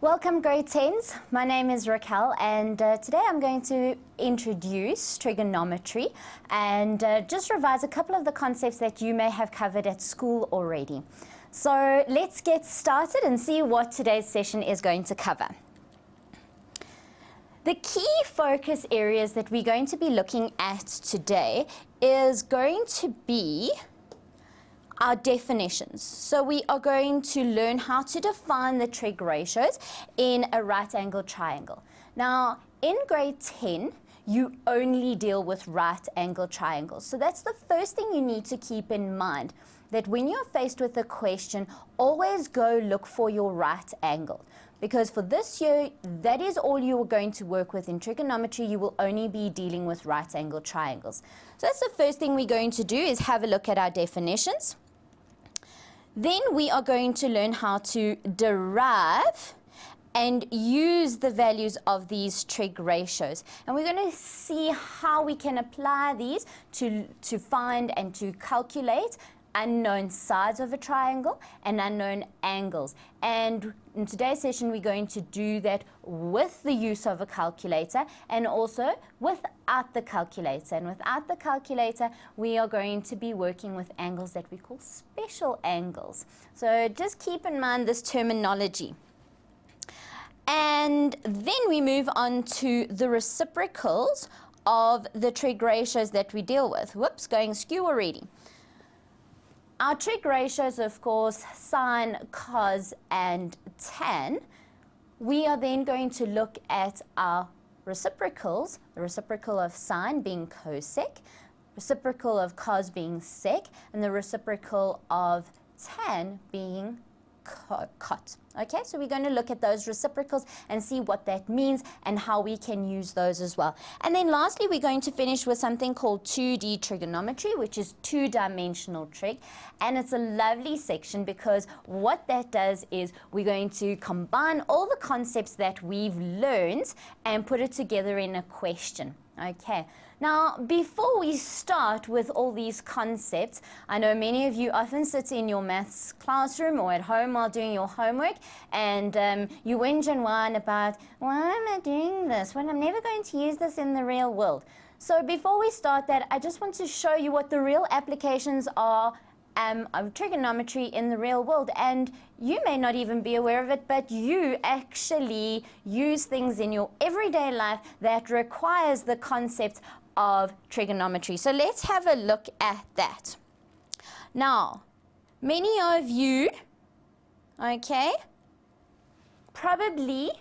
Welcome grade 10s, my name is Raquel and today I'm going to introduce trigonometry and just revise a couple of the concepts that you may have covered at school already. So let's get started and see what today's session is going to cover. The key focus areas that we're going to be looking at today is going to be our definitions. So we are going to learn how to define the trig ratios in a right angle triangle. Now, in grade 10, you only deal with right angle triangles. So that's the first thing you need to keep in mind, that when you're faced with a question, always go look for your right angle. Because for this year, that is all you are going to work with. In trigonometry, you will only be dealing with right angle triangles. So that's the first thing we're going to do, is have a look at our definitions. Then we are going to learn how to derive and use the values of these trig ratios. And we're going to see how we can apply these to find and to calculate unknown sides of a triangle and unknown angles. And in today's session, we're going to do that with the use of a calculator and also without the calculator. And without the calculator, we are going to be working with angles that we call special angles. So just keep in mind this terminology. And then we move on to the reciprocals of the trig ratios that we deal with. Whoops, going skew already. Our trig ratios, of course, sine, cos, and tan. We are then going to look at our reciprocals, the reciprocal of sine being cosec, reciprocal of cos being sec, and the reciprocal of tan being cot. Okay, so we're going to look at those reciprocals and see what that means and how we can use those as well. And then lastly, we're going to finish with something called 2D trigonometry, which is two-dimensional trig. And it's a lovely section because what that does is we're going to combine all the concepts that we've learned and put it together in a question. Okay. Now, before we start with all these concepts, I know many of you often sit in your maths classroom or at home while doing your homework and you whinge and whine about, why am I doing this? Well, I'm never going to use this in the real world. So before we start that, I just want to show you what the real applications are of trigonometry in the real world. And you may not even be aware of it, but you actually use things in your everyday life that requires the concept of trigonometry. So let's have a look at that. Now, many of you, okay, probably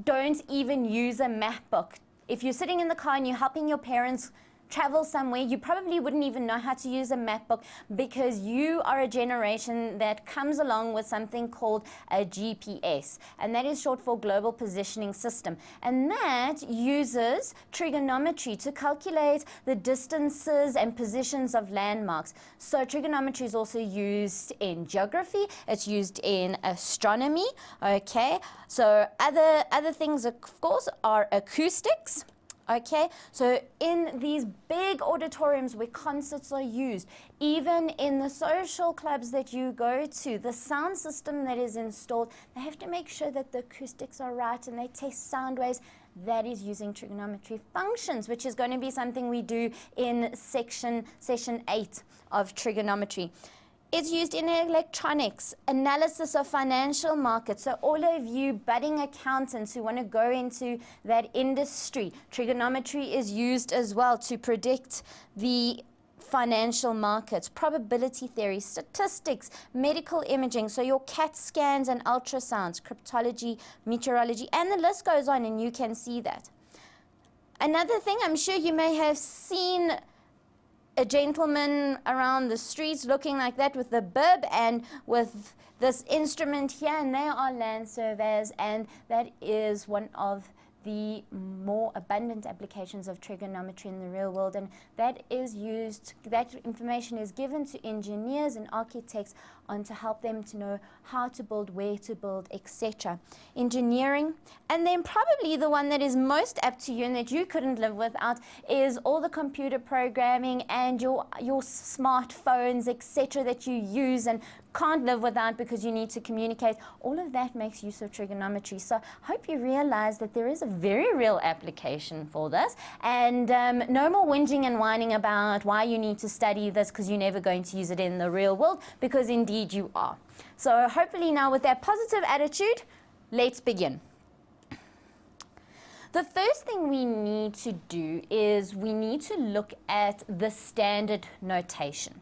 don't even use a map book. If you're sitting in the car and you're helping your parents travel somewhere, you probably wouldn't even know how to use a map book because you are a generation that comes along with something called a GPS, and that is short for Global Positioning System, and that uses trigonometry to calculate the distances and positions of landmarks. So trigonometry is also used in geography, it's used in astronomy, okay? So other things, of course, are acoustics. Okay, so in these big auditoriums where concerts are used, even in the social clubs that you go to, the sound system that is installed, they have to make sure that the acoustics are right and they test sound waves. That is using trigonometry functions, which is going to be something we do in session 8 of trigonometry. It's used in electronics, analysis of financial markets. So all of you budding accountants who want to go into that industry, trigonometry is used as well to predict the financial markets, probability theory, statistics, medical imaging, so your CAT scans and ultrasounds, cryptology, meteorology, and the list goes on, and you can see that. Another thing, I'm sure you may have seen a gentleman around the streets looking like that with the bib and with this instrument here, and they are land surveyors, and that is one of the more abundant applications of trigonometry in the real world, and that information is given to engineers and architects to help them to know how to build, where to build, etc. Engineering, and then probably the one that is most apt to you and that you couldn't live without is all the computer programming and your smartphones, etc., that you use and can't live without because you need to communicate. All of that makes use of trigonometry. So I hope you realize that there is a very real application for this, and no more whinging and whining about why you need to study this because you're never going to use it in the real world, because indeed you are. So hopefully now with that positive attitude, let's begin. The first thing we need to do is we need to look at the standard notation.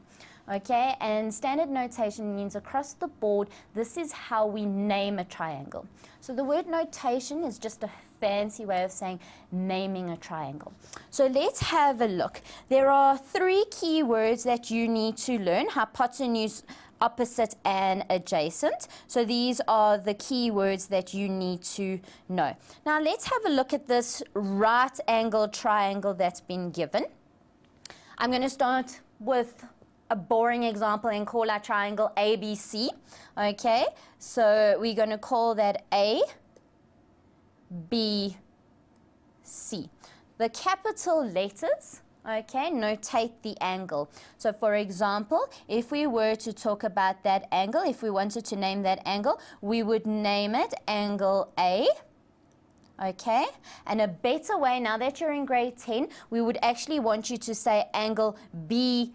Okay, and standard notation means across the board, this is how we name a triangle. So the word notation is just a fancy way of saying naming a triangle. So let's have a look. There are 3 key words that you need to learn: hypotenuse, opposite, and adjacent. So these are the key words that you need to know. Now let's have a look at this right angle triangle that's been given. I'm going to start with a boring example and call our triangle ABC. Okay, so we're going to call that A, B, C. The capital letters, okay, notate the angle. So for example, if we were to talk about that angle, if we wanted to name that angle, we would name it angle A. Okay, and a better way, now that you're in grade 10, we would actually want you to say angle BAC.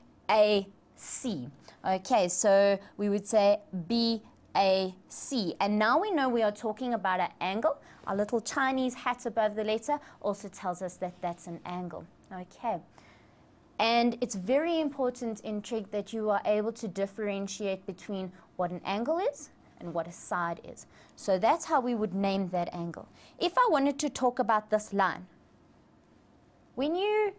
Okay, so we would say BAC, and now we know we are talking about an angle. Our little Chinese hat above the letter also tells us that that's an angle. Okay, and it's very important in trig that you are able to differentiate between what an angle is and what a side is. So that's how we would name that angle. If I wanted to talk about this line, when you're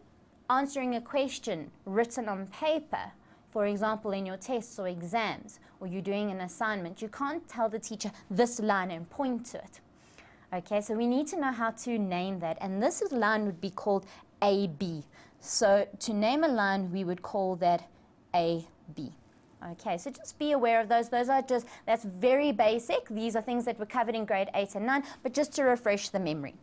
answering a question written on paper, for example, in your tests or exams, or you're doing an assignment, you can't tell the teacher this line and point to it. Okay, so we need to know how to name that, and this line would be called AB. So to name a line, we would call that AB. Okay, so just be aware of those. That's very basic. These are things that were covered in grade 8 and 9, but just to refresh the memory.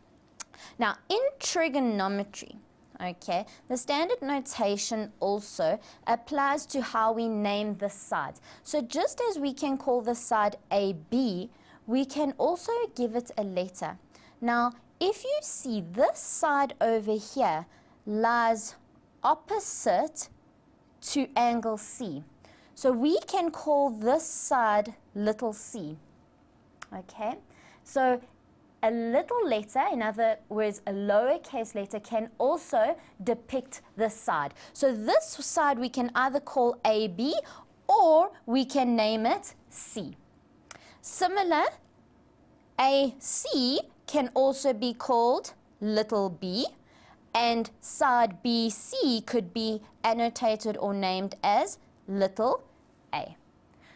Now, in trigonometry, okay, the standard notation also applies to how we name the sides. So just as we can call the side AB, we can also give it a letter. Now, if you see this side over here lies opposite to angle C. So we can call this side little c. Okay, so a little letter, in other words, a lowercase letter, can also depict this side. So this side we can either call AB or we can name it C. Similar, AC can also be called little b, and side BC could be annotated or named as little a.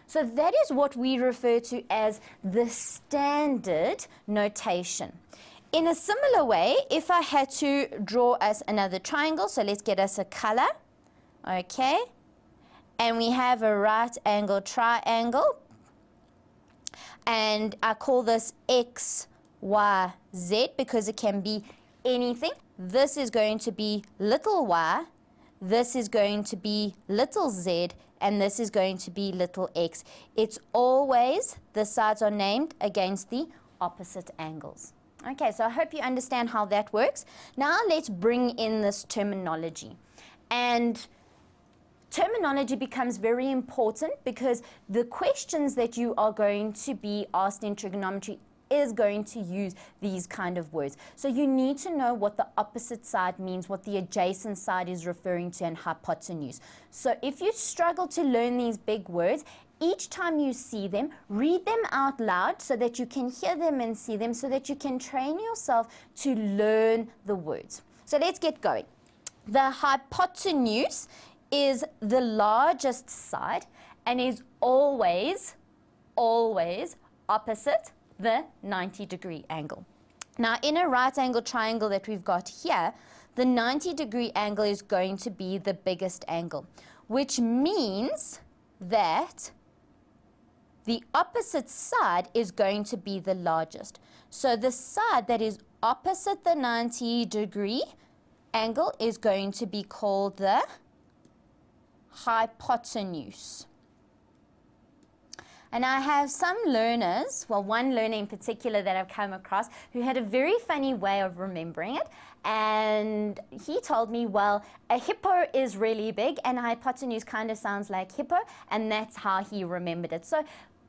So that is what we refer to as the standard notation. In a similar way, if I had to draw us another triangle, so let's get us a color, okay, and we have a right angle triangle, and I call this X, Y, Z because it can be anything. This is going to be little y, this is going to be little z, and this is going to be little x. It's always, the sides are named against the opposite angles. Okay, so I hope you understand how that works. Now let's bring in this terminology. And terminology becomes very important because the questions that you are going to be asked in trigonometry is going to use these kind of words. So you need to know what the opposite side means, what the adjacent side is referring to, and hypotenuse. So if you struggle to learn these big words, each time you see them, read them out loud so that you can hear them and see them, so that you can train yourself to learn the words. So let's get going. The hypotenuse is the largest side and is always opposite the 90-degree angle. Now, in a right angle triangle that we've got here, the 90-degree angle is going to be the biggest angle, which means that the opposite side is going to be the largest. So the side that is opposite the 90-degree angle is going to be called the hypotenuse. And I have some learners, well, one learner in particular that I've come across, who had a very funny way of remembering it. And he told me, well, a hippo is really big and a hypotenuse kind of sounds like hippo, and that's how he remembered it. So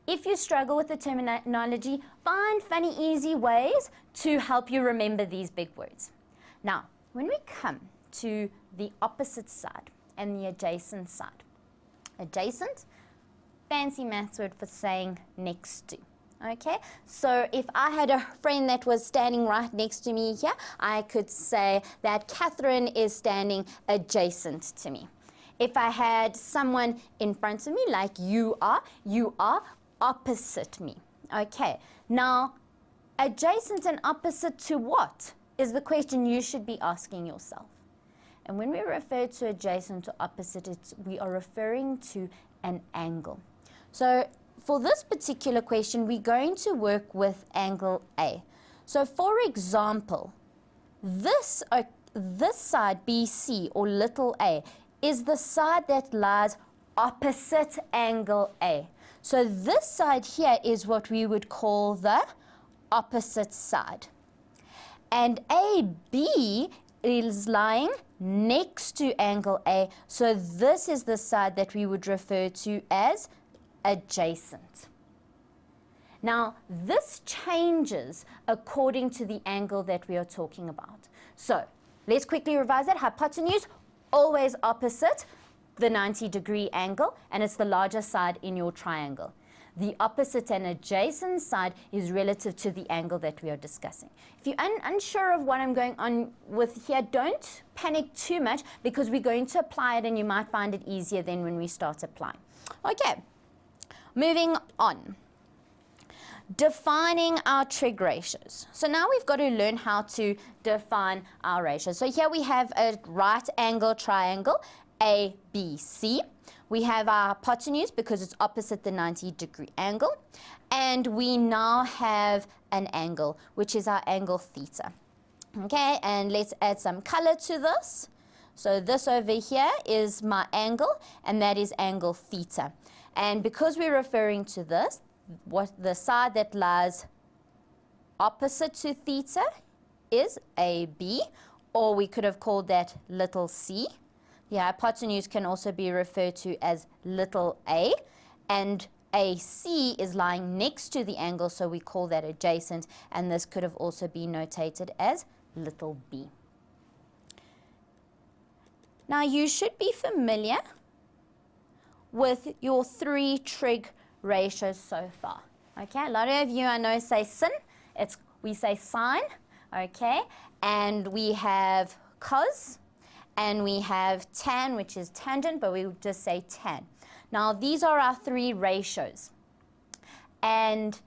if you struggle with the terminology, find funny, easy ways to help you remember these big words. Now, when we come to the opposite side and the adjacent side, adjacent, fancy maths word for saying next to. Okay, so if I had a friend that was standing right next to me here, I could say that Catherine is standing adjacent to me. If I had someone in front of me, like you are opposite me. Okay, now adjacent and opposite to what is the question you should be asking yourself. And when we refer to adjacent to opposite, we are referring to an angle. So for this particular question, we're going to work with angle A. So for example, this side BC, or little a, is the side that lies opposite angle A. So this side here is what we would call the opposite side. And AB is lying next to angle A. So this is the side that we would refer to as adjacent. Now, this changes according to the angle that we are talking about. So let's quickly revise that. Hypotenuse, always opposite the 90-degree angle, and it's the larger side in your triangle. The opposite and adjacent side is relative to the angle that we are discussing. If you're unsure of what I'm going on with here, don't panic too much, because we're going to apply it and you might find it easier than when we start applying. Okay, moving on. Defining our trig ratios. So now we've got to learn how to define our ratios. So here we have a right angle triangle, ABC. We have our hypotenuse because it's opposite the 90-degree angle. And we now have an angle, which is our angle theta. Okay, and let's add some color to this. So this over here is my angle, and that is angle theta. And because we're referring to this, what the side that lies opposite to theta is AB, or we could have called that little c. The hypotenuse can also be referred to as little a, and AC is lying next to the angle, so we call that adjacent, and this could have also been notated as little b. Now you should be familiar with your three trig ratios so far. Okay, a lot of you I know say sin, we say sine, okay, and we have cos, and we have tan, which is tangent, but we would just say tan. Now these are our three ratios. And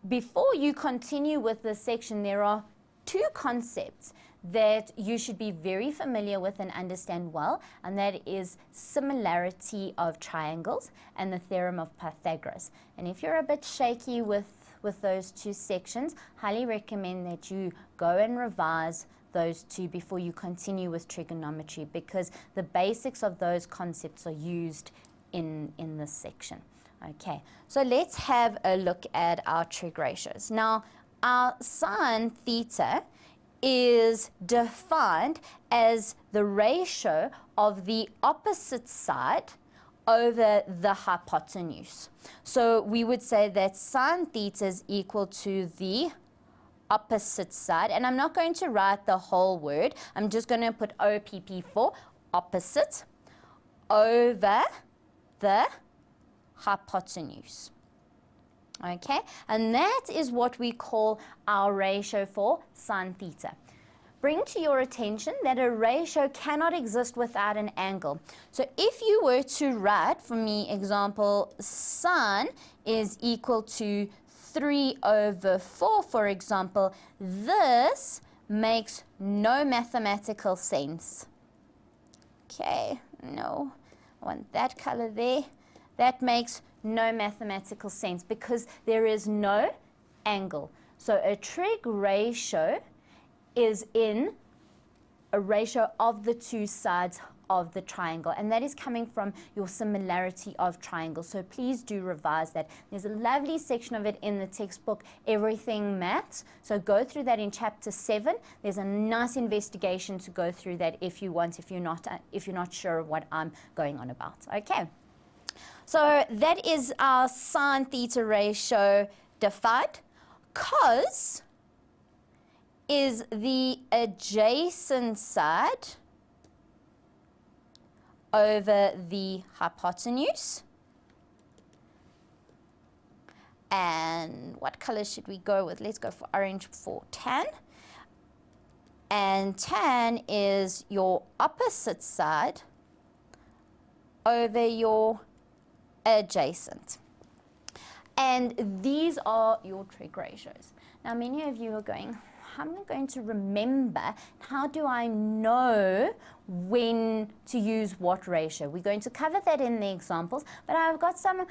before you continue with this section, there are two concepts that you should be very familiar with and understand well, and that is similarity of triangles and the theorem of Pythagoras. And if you're a bit shaky with those two sections, highly recommend that you go and revise those two before you continue with trigonometry, because the basics of those concepts are used in this section. Okay, so let's have a look at our trig ratios. Now, our sine theta is defined as the ratio of the opposite side over the hypotenuse. So we would say that sine theta is equal to the opposite side, and I'm not going to write the whole word, I'm just going to put OPP for opposite over the hypotenuse. Okay, and that is what we call our ratio for sine theta. Bring to your attention that a ratio cannot exist without an angle. So if you were to write, for me, example, sine is equal to 3/4, for example, this makes no mathematical sense. Okay, no, I want that color there. That makes no mathematical sense because there is no angle. So a trig ratio is in a ratio of the two sides of the triangle, and that is coming from your similarity of triangles. So please do revise that. There's a lovely section of it in the textbook, Everything Maths. So go through that in chapter 7. There's a nice investigation to go through that if you want, if you're not sure of what I'm going on about. Okay. So that is our sine theta ratio defined. Cos is the adjacent side over the hypotenuse. And what color should we go with? Let's go for orange for tan. And tan is your opposite side over your adjacent. And these are your trig ratios. Now, many of you are going, I'm going to remember, how do I know when to use what ratio? We're going to cover that in the examples, but I've got some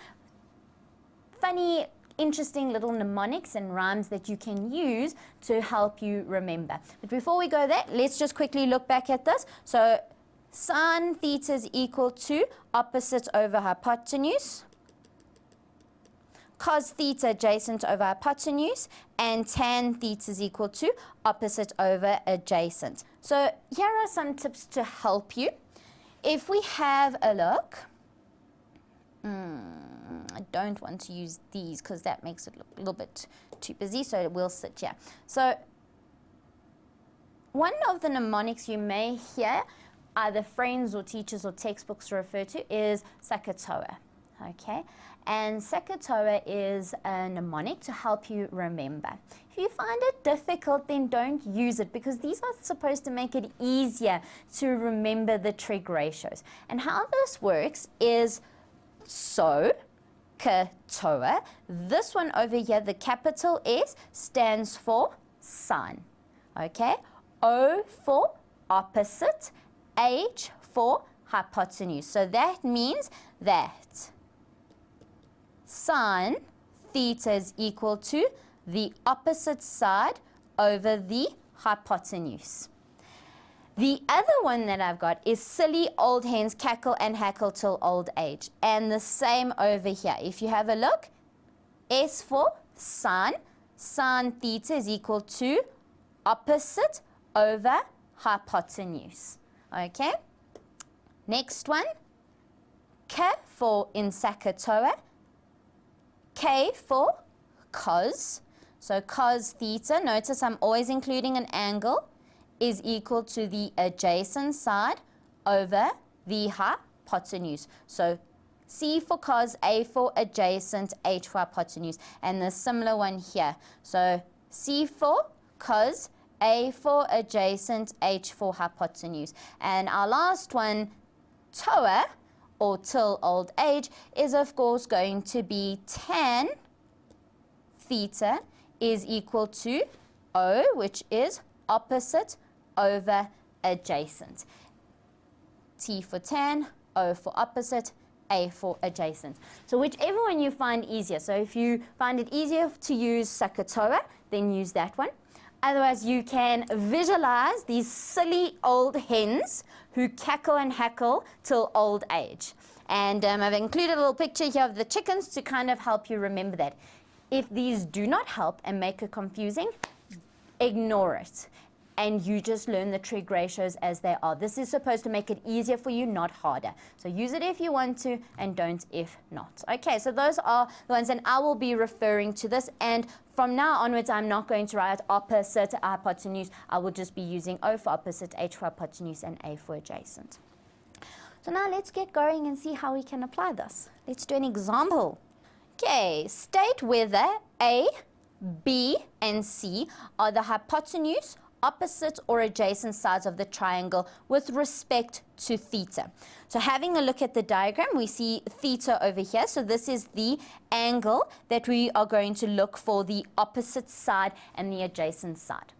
funny, interesting little mnemonics and rhymes that you can use to help you remember. But before we go there, let's just quickly look back at this. So sine theta is equal to opposite over hypotenuse, cos theta adjacent over hypotenuse, and tan theta is equal to opposite over adjacent. So here are some tips to help you. If we have a look, I don't want to use these because that makes it look a little bit too busy, so it will sit here. So one of the mnemonics you may hear either friends or teachers or textbooks refer to is Sakatoa. Okay, and Sakatoa is a mnemonic to help you remember. If you find it difficult, then don't use it, because these are supposed to make it easier to remember the trig ratios. And how this works is so, Katoa. This one over here, the capital S, stands for sine. Okay, O for opposite, H for hypotenuse. So that means that sine theta is equal to the opposite side over the hypotenuse. The other one that I've got is silly old hens cackle and hackle till old age. And the same over here. If you have a look, S for sine. Sine theta is equal to opposite over hypotenuse. Okay? Next one, K for in Sakatoa. K for cos. So cos theta, notice I'm always including an angle, is equal to the adjacent side over the hypotenuse. So C for cos, A for adjacent, H for hypotenuse. And the similar one here. So C for cos, A for adjacent, H for hypotenuse. And our last one, TOA, or till old age, is of course going to be tan theta is equal to O, which is opposite over adjacent. T for tan, O for opposite, A for adjacent. So whichever one you find easier. So if you find it easier to use Sakatoa, then use that one. Otherwise, you can visualize these silly old hens who cackle and hackle till old age. And I've included a little picture here of the chickens to kind of help you remember that. If these do not help and make it confusing, ignore it. And you just learn the trig ratios as they are. This is supposed to make it easier for you, not harder. So use it if you want to, and don't if not. Okay, so those are the ones, and I will be referring to this. And from now onwards, I'm not going to write opposite hypotenuse. I will just be using O for opposite, H for hypotenuse, and A for adjacent. So now let's get going and see how we can apply this. Let's do an example. Okay, state whether A, B, and C are the hypotenuse opposite or adjacent sides of the triangle with respect to theta. So having a look at the diagram, we see theta over here. So this is the angle that we are going to look for the opposite side and the adjacent side.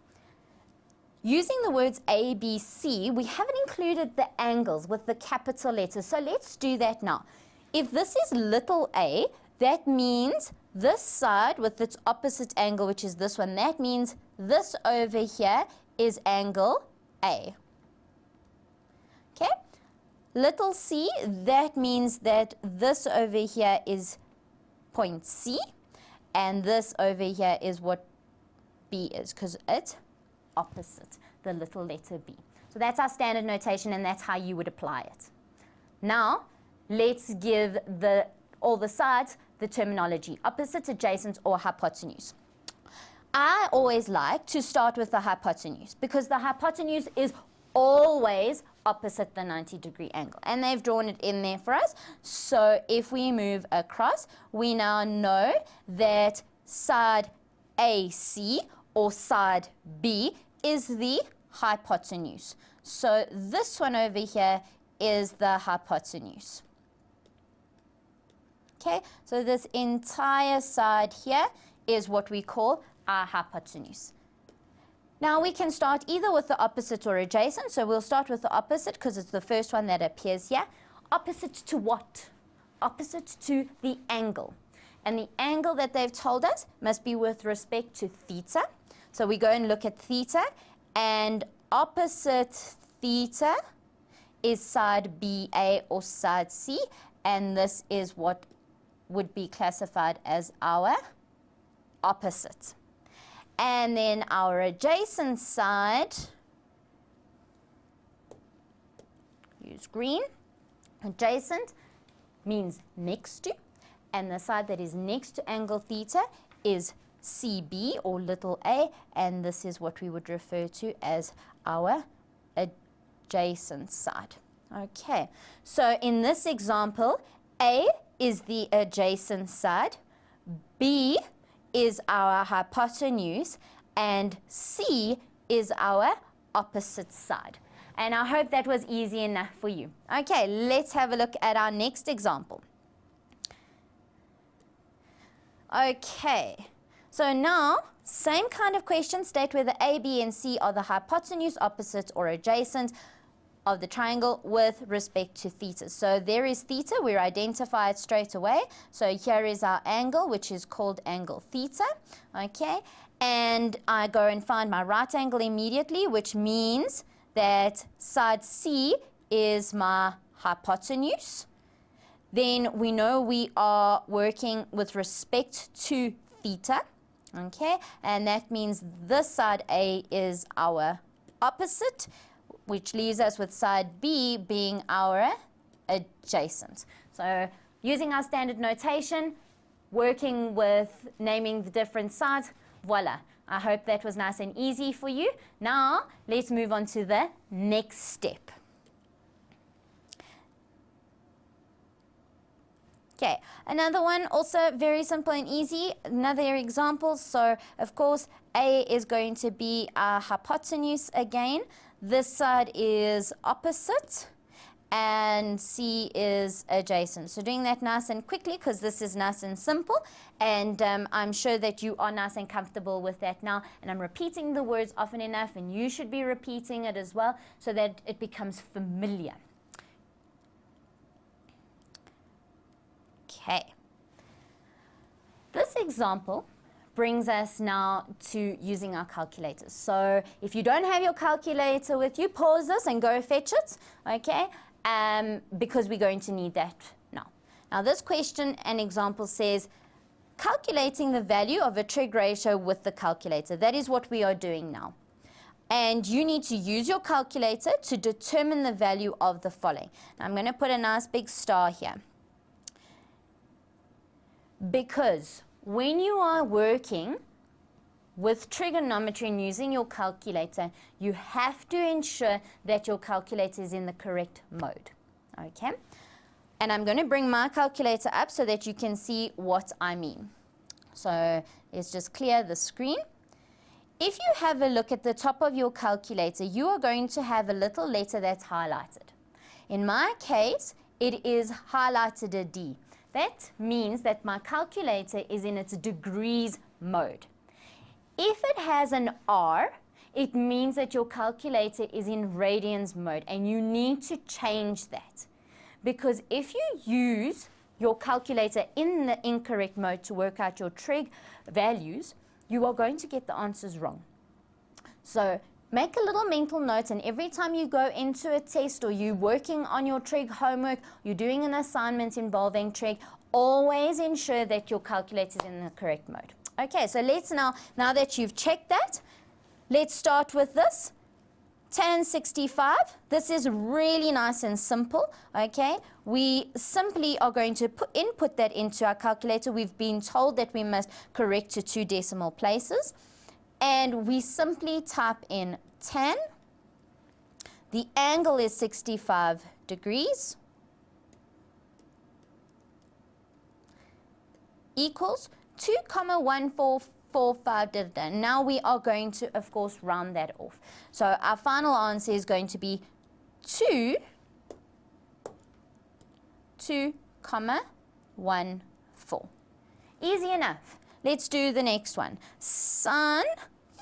Using the words A, B, C, we haven't included the angles with the capital letters. So let's do that now. If this is little a, that means this side with its opposite angle, which is this one, that means this over here is angle A. Okay? Little c, that means that this over here is point C, and this over here is what B is, because it's opposite the little letter B. So that's our standard notation, and that's how you would apply it. Now, let's give all the sides the terminology: opposite, adjacent, or hypotenuse. I always like to start with the hypotenuse because the hypotenuse is always opposite the 90-degree angle, and they've drawn it in there for us. So if we move across, we now know that side AC or side B is the hypotenuse. So this one over here is the hypotenuse. Okay, so this entire side here is what we call our hypotenuse. Now we can start either with the opposite or adjacent. So we'll start with the opposite because it's the first one that appears here. Opposite to what? Opposite to the angle. And the angle that they've told us must be with respect to theta. So we go and look at theta, and opposite theta is side BA or side C, and this is what would be classified as our opposite. And then our adjacent side, use green, adjacent means next to, and the side that is next to angle theta is CB or little a, and this is what we would refer to as our adjacent side. Okay, so in this example, A is the adjacent side, B is our hypotenuse, and C is our opposite side. And I hope that was easy enough for you. Okay, let's have a look at our next example. Okay, so now, same kind of question, state whether A, B, and C are the hypotenuse, opposite, or adjacent of the triangle with respect to theta. So there is theta, we identify it straight away. So here is our angle, which is called angle theta, okay? And I go and find my right angle immediately, which means that side C is my hypotenuse. Then we know we are working with respect to theta, okay? And that means this side A is our opposite, which leaves us with side B being our adjacent. So using our standard notation, working with naming the different sides, voila. I hope that was nice and easy for you. Now, let's move on to the next step. Okay, another one, also very simple and easy, another example. So, of course, A is going to be our hypotenuse again. This side is opposite, and C is adjacent. So doing that nice and quickly because this is nice and simple, and I'm sure that you are nice and comfortable with that now, and I'm repeating the words often enough, and you should be repeating it as well so that it becomes familiar. Okay. This example brings us now to using our calculators. So if you don't have your calculator with you, pause this and go fetch it, okay? Because we're going to need that now. Now this question and example says, calculating the value of a trig ratio with the calculator. That is what we are doing now. And you need to use your calculator to determine the value of the following. Now I'm going to put a nice big star here. Because when you are working with trigonometry and using your calculator, you have to ensure that your calculator is in the correct mode, okay? And I'm going to bring my calculator up so that you can see what I mean. So let's just clear the screen. if you have a look at the top of your calculator, you are going to have a little letter that's highlighted. In my case, it is highlighted a D. That means that my calculator is in its degrees mode. If it has an R, it means that your calculator is in radians mode, and you need to change that. Because if you use your calculator in the incorrect mode to work out your trig values, you are going to get the answers wrong. So make a little mental note, and every time you go into a test or you're working on your trig homework, you're doing an assignment involving trig, always ensure that your calculator is in the correct mode. Okay, so let's now that you've checked that, let's start with this. Tan 65, this is really nice and simple, okay? We simply are going to input that into our calculator. We've been told that we must correct to 2 decimal places. And we simply type in tan. The angle is 65 degrees. Equals 2,1445. Now we are going to, of course, round that off. So our final answer is going to be 2,14. Easy enough. Let's do the next one. Sine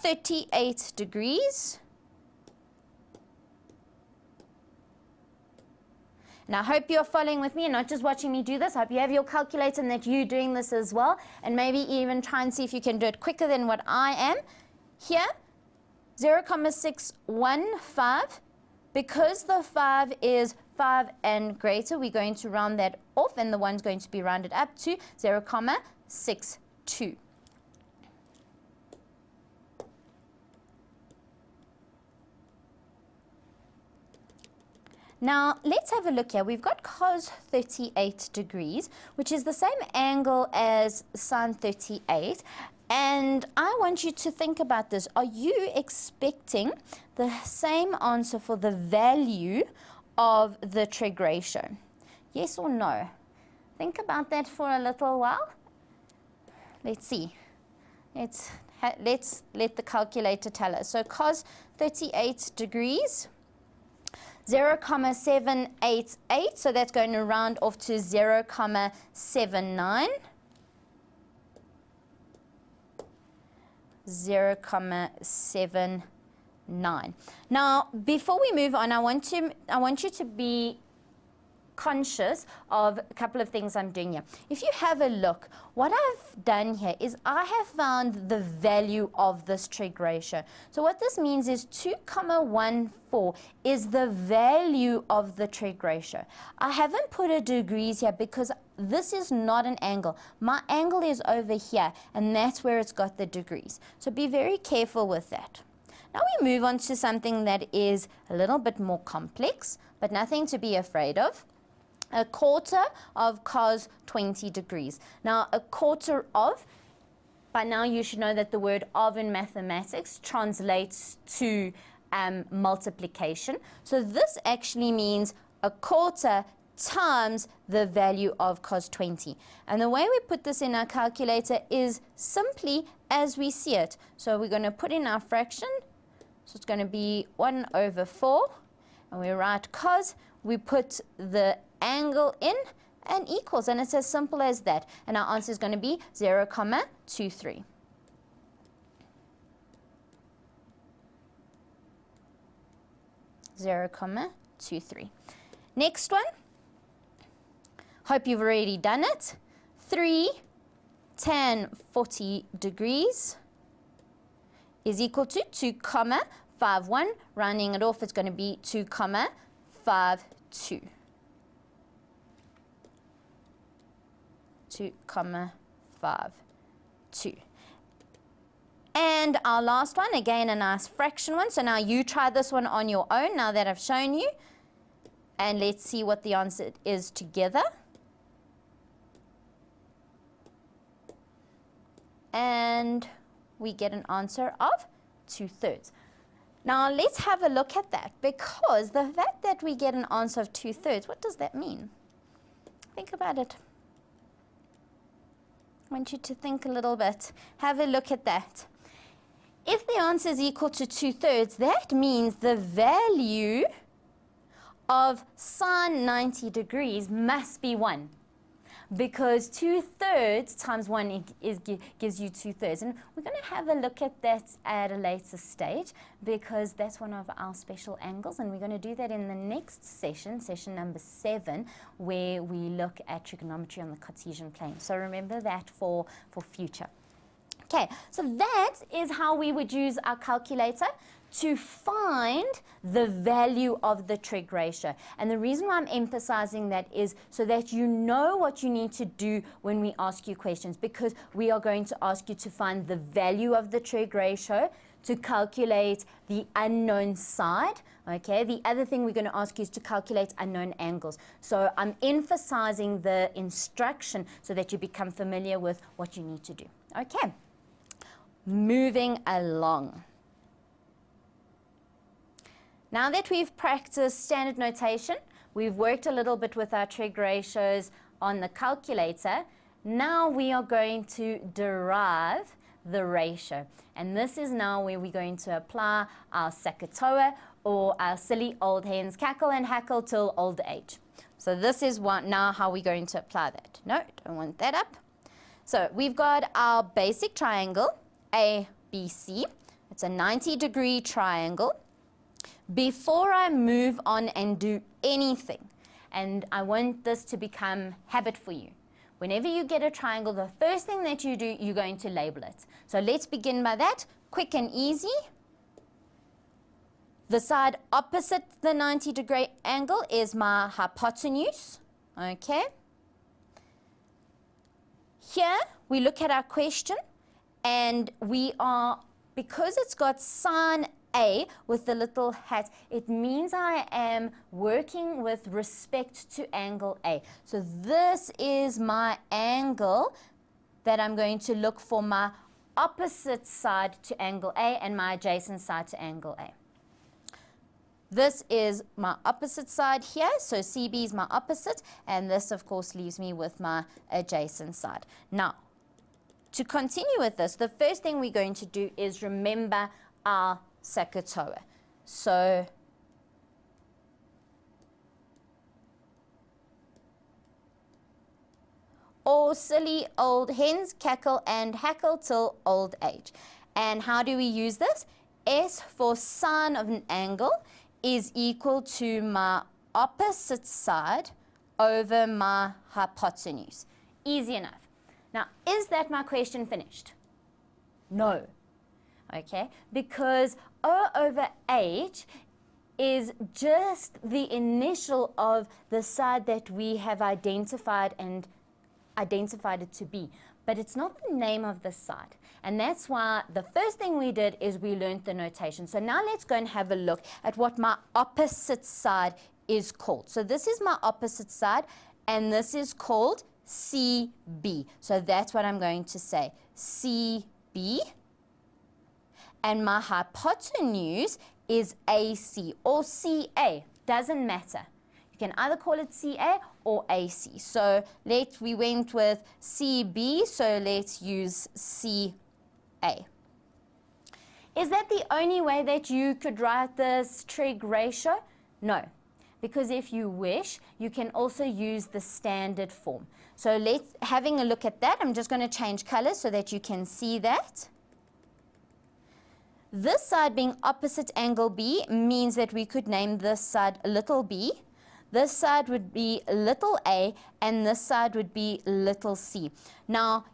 38 degrees. And I hope you're following with me and not just watching me do this. I hope you have your calculator and that you're doing this as well. And maybe even try and see if you can do it quicker than what I am. Here, 0,615. Because the 5 is 5 and greater, we're going to round that off, and the 1's going to be rounded up to 0,62. Now, let's have a look here. We've got cos 38 degrees, which is the same angle as sine 38. And I want you to think about this. Are you expecting the same answer for the value of the trig ratio? Yes or no? Think about that for a little while. Let's see. Let's let the calculator tell us. So cos 38 degrees, 0,788, so that's going to round off to 0,79. 0,79. Now, before we move on, I want you to be conscious of a couple of things I'm doing here. If you have a look, what I've done here is I have found the value of this trig ratio. So what this means is 2,14 is the value of the trig ratio. I haven't put a degrees here because this is not an angle. My angle is over here, and that's where it's got the degrees. So be very careful with that. Now we move on to something that is a little bit more complex, but nothing to be afraid of. A quarter of cos 20 degrees. Now, a quarter of, by now you should know that the word of in mathematics translates to multiplication. So this actually means a quarter times the value of cos 20. And the way we put this in our calculator is simply as we see it. So we're going to put in our fraction. So it's going to be 1/4. And we write cos. We put the angle in and equals, and it's as simple as that. And our answer is going to be 0,23. Next one. Hope you've already done it. 3 tan 40 degrees is equal to 2,51. Rounding it off, it's going to be 2,52. 2,52. And our last one, again a nice fraction one. So now you try this one on your own now that I've shown you. And let's see what the answer is together. And we get an answer of 2/3. Now let's have a look at that, because the fact that we get an answer of 2/3, what does that mean? Think about it. I want you to think a little bit. Have a look at that. If the answer is equal to 2/3, that means the value of sine 90 degrees must be 1. Because 2/3 times 1 gives you 2/3. And we're going to have a look at that at a later stage, because that's one of our special angles, and we're going to do that in the next session, session number 7, where we look at trigonometry on the Cartesian plane. So remember that for future. Okay, so that is how we would use our calculator to find the value of the trig ratio. And the reason why I'm emphasizing that is so that you know what you need to do when we ask you questions, because we are going to ask you to find the value of the trig ratio, to calculate the unknown side. Okay, the other thing we're going to ask you is to calculate unknown angles. So I'm emphasizing the instruction so that you become familiar with what you need to do. Okay, moving along. Now that we've practiced standard notation, we've worked a little bit with our trig ratios on the calculator, now we are going to derive the ratio. And this is now where we're going to apply our Sakatoa, or our silly old hens cackle and hackle till old age. So this is now how we're going to apply that. No, don't want that up. So we've got our basic triangle, ABC. It's a 90-degree triangle. Before I move on and do anything, and I want this to become habit for you, whenever you get a triangle, the first thing that you do, you're going to label it. So let's begin by that, quick and easy. The side opposite the 90-degree angle is my hypotenuse, okay? Here, we look at our question, and we are, because it's got sine A with the little hat, it means I am working with respect to angle A. So this is my angle that I'm going to look for my opposite side to angle A and my adjacent side to angle A. This is my opposite side here, so CB is my opposite, and this of course leaves me with my adjacent side. Now, to continue with this, the first thing we're going to do is remember our Sakatoa. So all silly old hens cackle and hackle till old age. And how do we use this? S for sine of an angle is equal to my opposite side over my hypotenuse. Easy enough. Now, is that my question finished? No. Okay, because O over H is just the initial of the side that we have identified it to be. But it's not the name of the side. And that's why the first thing we did is we learned the notation. So now let's go and have a look at what my opposite side is called. So this is my opposite side, and this is called CB. So that's what I'm going to say, CB. And my hypotenuse is AC or CA, doesn't matter. You can either call it CA or AC. So we went with CB, so let's use CA. Is that the only way that you could write this trig ratio? No, because if you wish, you can also use the standard form. So having a look at that, I'm just going to change colors so that you can see that. This side being opposite angle B means that we could name this side little b. This side would be little a, and this side would be little c. Now,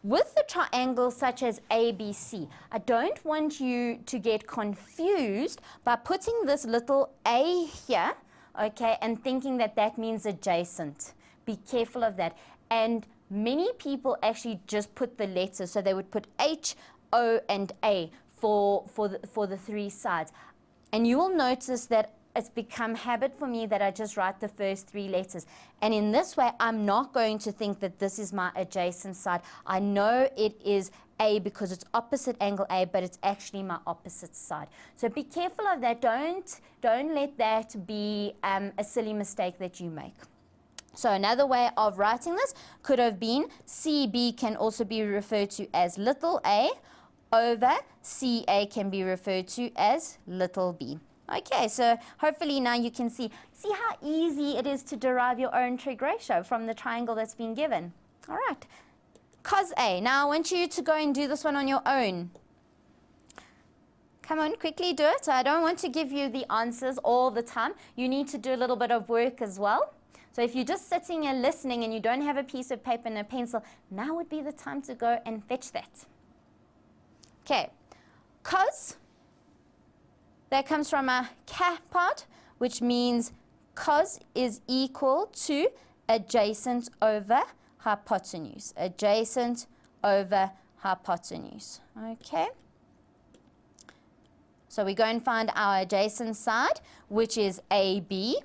with the triangle such as ABC, I don't want you to get confused by putting this little a here, okay, and thinking that that means adjacent. Be careful of that. And many people actually just put the letters, so they would put H, O, and A for the three sides. And you will notice that it's become habit for me that I just write the first three letters. And in this way, I'm not going to think that this is my adjacent side. I know it is A because it's opposite angle A, but it's actually my opposite side. So be careful of that. Don't let that be a silly mistake that you make. So another way of writing this could have been CB can also be referred to as little a, over CA can be referred to as little b. Okay, so hopefully now you can see how easy it is to derive your own trig ratio from the triangle that's been given. All right, cos A. Now I want you to go and do this one on your own. Come on, quickly do it. I don't want to give you the answers all the time. You need to do a little bit of work as well. So if you're just sitting and listening and you don't have a piece of paper and a pencil, now would be the time to go and fetch that. Okay, cos, that comes from a ca part, which means cos is equal to adjacent over hypotenuse. Adjacent over hypotenuse. Okay. So we go and find our adjacent side, which is AB,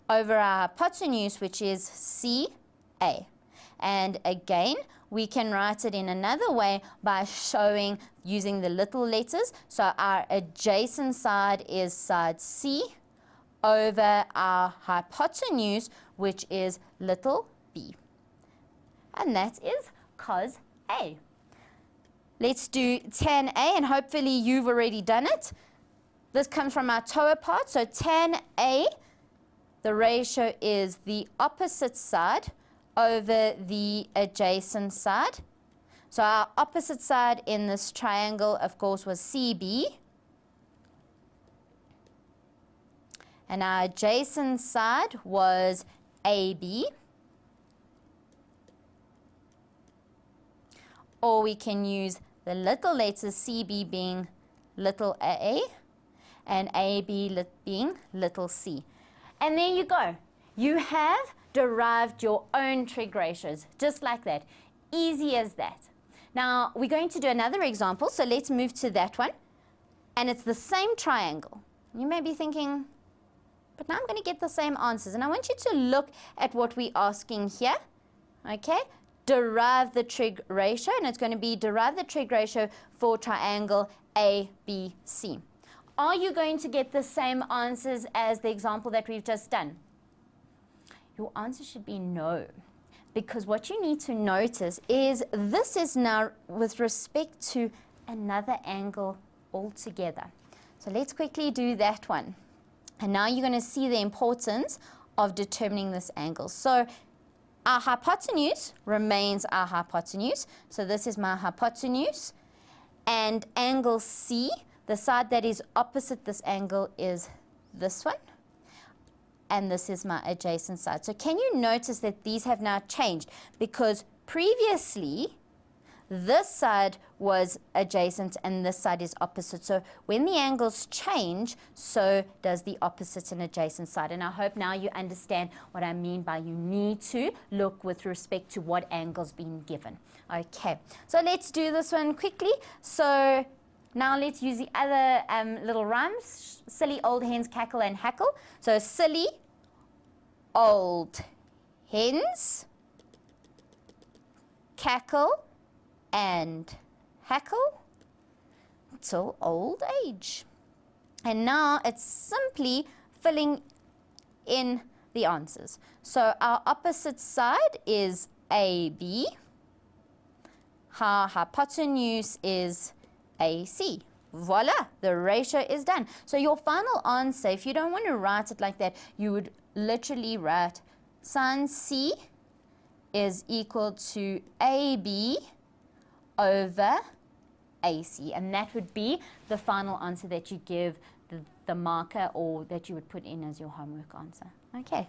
over our hypotenuse, which is CA. And again, we can write it in another way by showing using the little letters. So our adjacent side is side C over our hypotenuse, which is little b. And that is cos A. Let's do tan A, and hopefully you've already done it. This comes from our TOA part. So tan A, the ratio is the opposite side over the adjacent side. So our opposite side in this triangle, of course, was CB. And our adjacent side was AB. Or we can use the little letters, CB being little a and AB being little c. And there you go. You have derived your own trig ratios, just like that. Easy as that. Now, we're going to do another example, so let's move to that one. And it's the same triangle. You may be thinking, but now I'm going to get the same answers. And I want you to look at what we're asking here. Okay? Derive the trig ratio, and it's going to be derive the trig ratio for triangle ABC. Are you going to get the same answers as the example that we've just done? Your answer should be no, because what you need to notice is this is now with respect to another angle altogether. So let's quickly do that one. And now you're going to see the importance of determining this angle. So our hypotenuse remains our hypotenuse. So this is my hypotenuse. And angle C, the side that is opposite this angle, is this one. And this is my adjacent side. So can you notice that these have now changed? Because previously, this side was adjacent and this side is opposite. So when the angles change, so does the opposite and adjacent side. And I hope now you understand what I mean by you need to look with respect to what angle's been given. Okay, so let's do this one quickly. So now let's use the other little rhymes. Silly old hens cackle and hackle. So silly old hens cackle and hackle till old age. And now it's simply filling in the answers. So our opposite side is AB. Our hypotenuse is AC. Voila, the ratio is done. So your final answer, if you don't want to write it like that, you would literally write sin C is equal to AB over AC. And that would be the final answer that you give the marker, or that you would put in as your homework answer. Okay.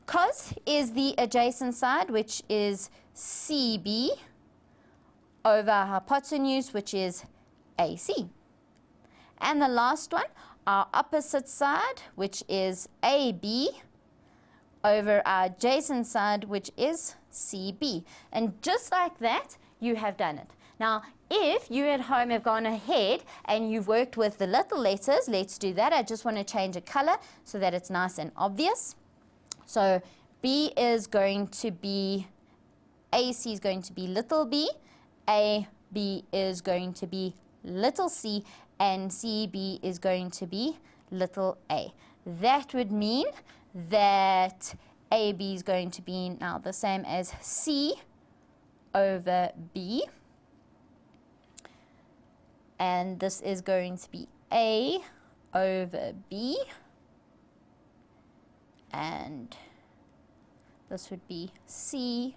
Cos is the adjacent side, which is CB, over hypotenuse, which is AC. And the last one, our opposite side, which is AB, over our adjacent side, which is CB. And just like that, you have done it. Now, if you at home have gone ahead and you've worked with the little letters, let's do that. I just want to change a color so that it's nice and obvious. So B is going to be, AC is going to be little b, AB is going to be little c, and CB is going to be little a. That would mean that AB is going to be now the same as C over B. And this is going to be A over B. And this would be C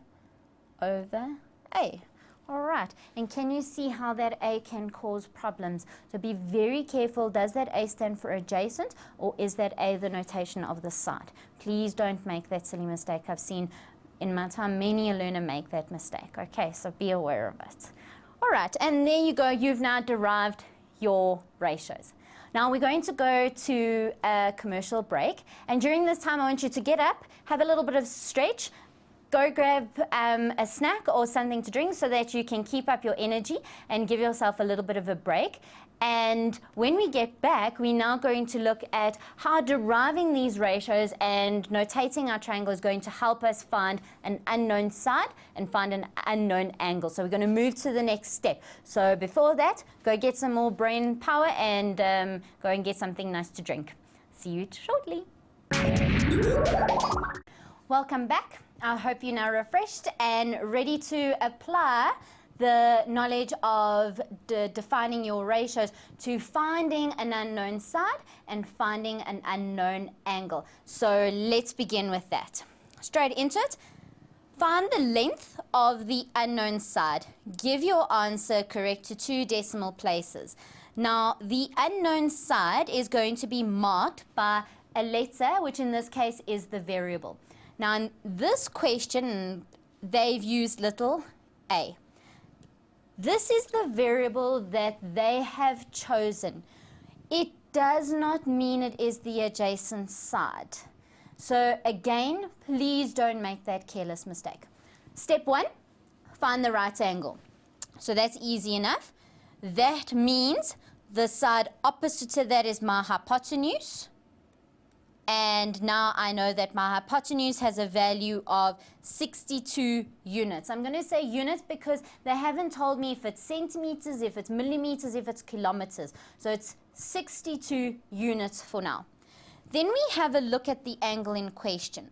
over A. All right, and can you see how that A can cause problems? So be very careful, does that A stand for adjacent, or is that A the notation of the side? Please don't make that silly mistake. I've seen in my time many a learner make that mistake. Okay, so be aware of it. All right, and there you go, you've now derived your ratios. Now we're going to go to a commercial break, and during this time I want you to get up, have a little bit of stretch, go grab a snack or something to drink so that you can keep up your energy and give yourself a little bit of a break. And when we get back, we're now going to look at how deriving these ratios and notating our triangle is going to help us find an unknown side and find an unknown angle. So we're going to move to the next step. So before that, go get some more brain power and go and get something nice to drink. See you shortly. Welcome back. I hope you're now refreshed and ready to apply the knowledge of defining your ratios to finding an unknown side and finding an unknown angle. So let's begin with that. Straight into it. Find the length of the unknown side. Give your answer correct to 2 decimal places. Now, the unknown side is going to be marked by a letter, which in this case is the variable. Now, in this question, they've used little a. This is the variable that they have chosen. It does not mean it is the adjacent side. So again, please don't make that careless mistake. Step 1, find the right angle. So that's easy enough. That means the side opposite to that is my hypotenuse. And now I know that my hypotenuse has a value of 62 units. I'm going to say units because they haven't told me if it's centimeters, if it's millimeters, if it's kilometers. So it's 62 units for now. Then we have a look at the angle in question.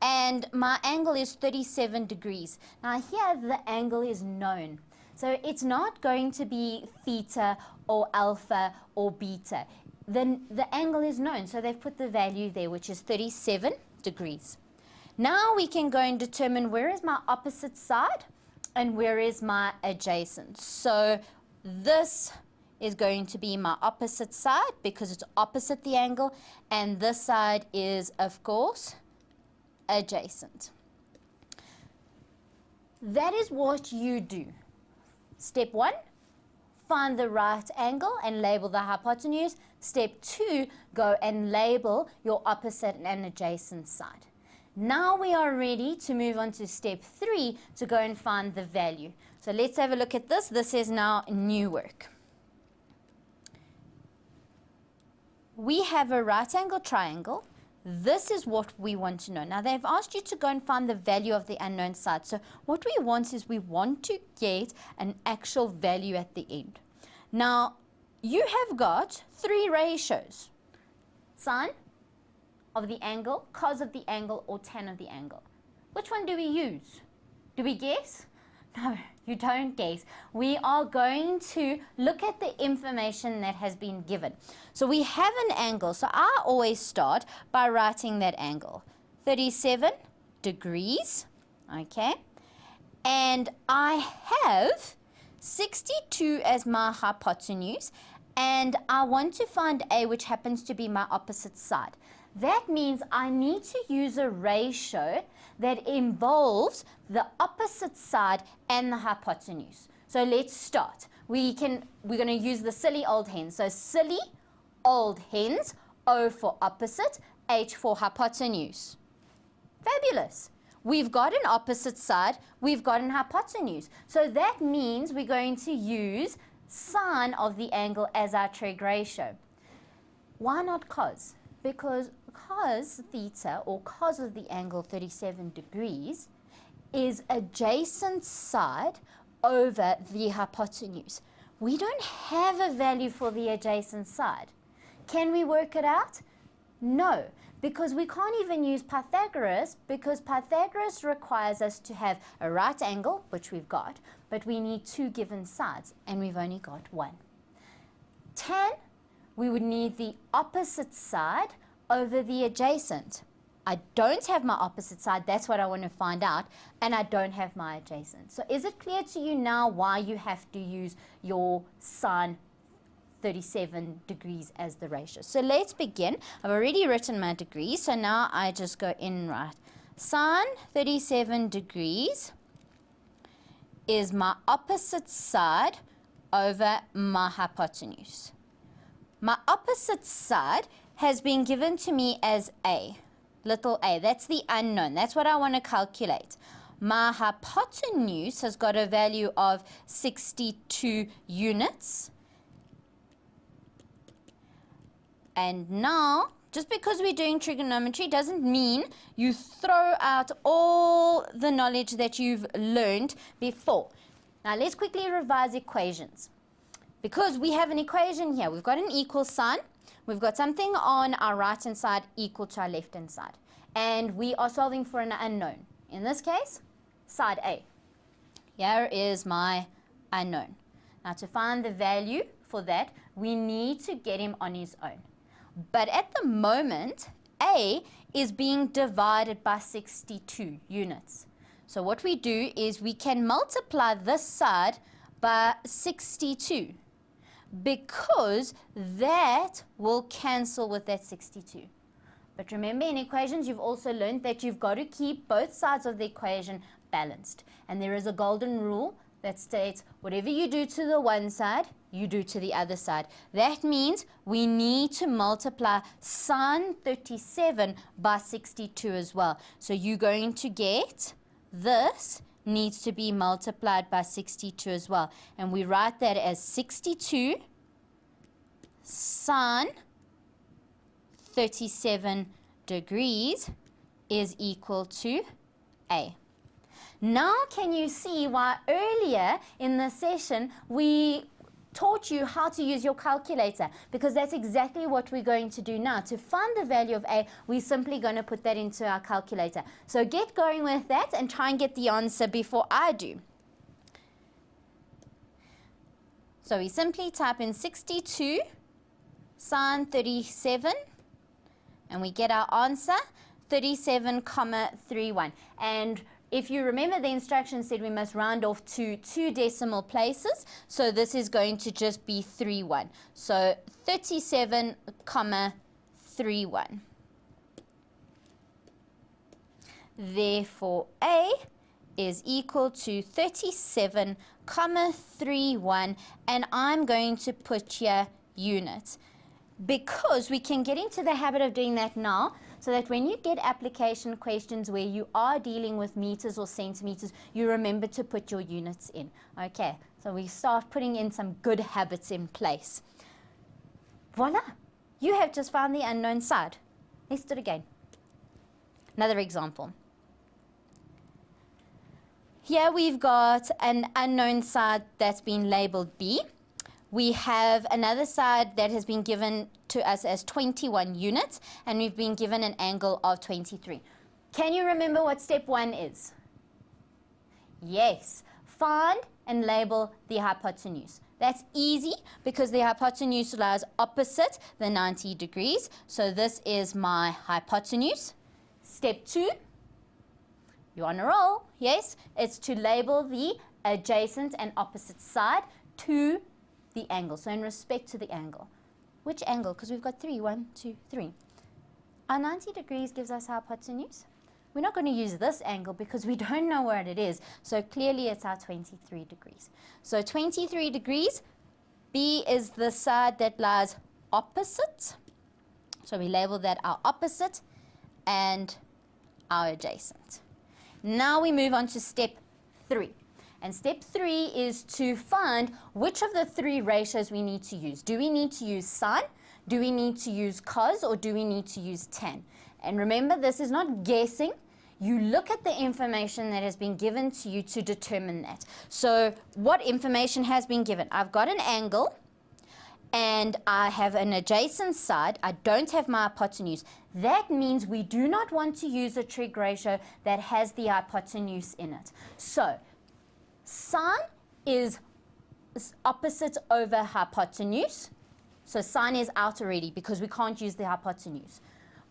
And my angle is 37 degrees. Now here the angle is known. So it's not going to be theta or alpha or beta. Then the angle is known, so they've put the value there, which is 37 degrees. Now we can go and determine where is my opposite side and where is my adjacent. So this is going to be my opposite side because it's opposite the angle, and this side is, of course, adjacent. That is what you do. Step 1, find the right angle and label the hypotenuse. Step 2, go and label your opposite and adjacent side. Now we are ready to move on to step 3 to go and find the value. So let's have a look at this. This is now new work. We have a right angle triangle. This is what we want to know. Now they've asked you to go and find the value of the unknown side. So what we want is we want to get an actual value at the end. Now you have got 3 ratios: sine of the angle, cos of the angle, or tan of the angle. Which one do we use? Do we guess? No, you don't guess. We are going to look at the information that has been given. So we have an angle. So I always start by writing that angle. 37 degrees, okay? And I have 62 as my hypotenuse, and I want to find A, which happens to be my opposite side. That means I need to use a ratio that involves the opposite side and the hypotenuse. So let's start. We're going to use the silly old hens. So silly old hens, O for opposite, H for hypotenuse. Fabulous. We've got an opposite side, we've got an hypotenuse. So that means we're going to use sine of the angle as our trig ratio. Why not cos? Because cos theta, or cos of the angle 37 degrees, is adjacent side over the hypotenuse. We don't have a value for the adjacent side. Can we work it out? No, because we can't even use Pythagoras, because Pythagoras requires us to have a right angle, which we've got, but we need two given sides, and we've only got one. Tan, we would need the opposite side over the adjacent. I don't have my opposite side, that's what I want to find out, and I don't have my adjacent. So is it clear to you now why you have to use your sine 37 degrees as the ratio? So let's begin. I've already written my degrees, so now I just go in right. Sine 37 degrees is my opposite side over my hypotenuse. My opposite side has been given to me as A, little a. That's the unknown. That's what I want to calculate. My hypotenuse has got a value of 62 units. And now, just because we're doing trigonometry doesn't mean you throw out all the knowledge that you've learned before. Now let's quickly revise equations. Because we have an equation here, we've got an equal sign, we've got something on our right hand side equal to our left hand side. And we are solving for an unknown. In this case, side A. Here is my unknown. Now to find the value for that, we need to get him on his own. But at the moment, A is being divided by 62 units. So what we do is we can multiply this side by 62 because that will cancel with that 62. But remember, in equations, you've also learned that you've got to keep both sides of the equation balanced. And there is a golden rule that states whatever you do to the one side, you do to the other side. That means we need to multiply sine 37 by 62 as well. So you're going to get this needs to be multiplied by 62 as well. And we write that as 62 sine 37 degrees is equal to A. Now can you see why earlier in the session we taught you how to use your calculator? Because that's exactly what we're going to do now. To find the value of A, we're simply going to put that into our calculator. So get going with that and try and get the answer before I do. So we simply type in 62 sine 37 and we get our answer 37,31. And if you remember, the instructions said we must round off to 2 decimal places, so this is going to just be 31. So 37,31. Therefore, A is equal to 37,31, and I'm going to put here units, because we can get into the habit of doing that now, so that when you get application questions where you are dealing with meters or centimeters, you remember to put your units in. Okay, so we start putting in some good habits in place. Voila, you have just found the unknown side. Let's do it again. Another example. Here we've got an unknown side that's been labeled B. We have another side that has been given to us as 21 units, and we've been given an angle of 23. Can you remember what step 1 is? Yes, find and label the hypotenuse. That's easy because the hypotenuse lies opposite the 90 degrees. So this is my hypotenuse. Step 2, you're on a roll, yes, it's to label the adjacent and opposite side to the angle, so in respect to the angle. Which angle? Because we've got 3, 1, 2, 3. Our 90 degrees gives us our hypotenuse. We're not going to use this angle because we don't know where it is, so clearly it's our 23 degrees. So 23 degrees, B is the side that lies opposite, so we label that our opposite and our adjacent. Now we move on to step 3. And step 3 is to find which of the 3 ratios we need to use. Do we need to use sine? Do we need to use cos? Or do we need to use tan? And remember, this is not guessing. You look at the information that has been given to you to determine that. So what information has been given? I've got an angle, and I have an adjacent side, I don't have my hypotenuse. That means we do not want to use a trig ratio that has the hypotenuse in it. So sine is opposite over hypotenuse. So sine is out already because we can't use the hypotenuse.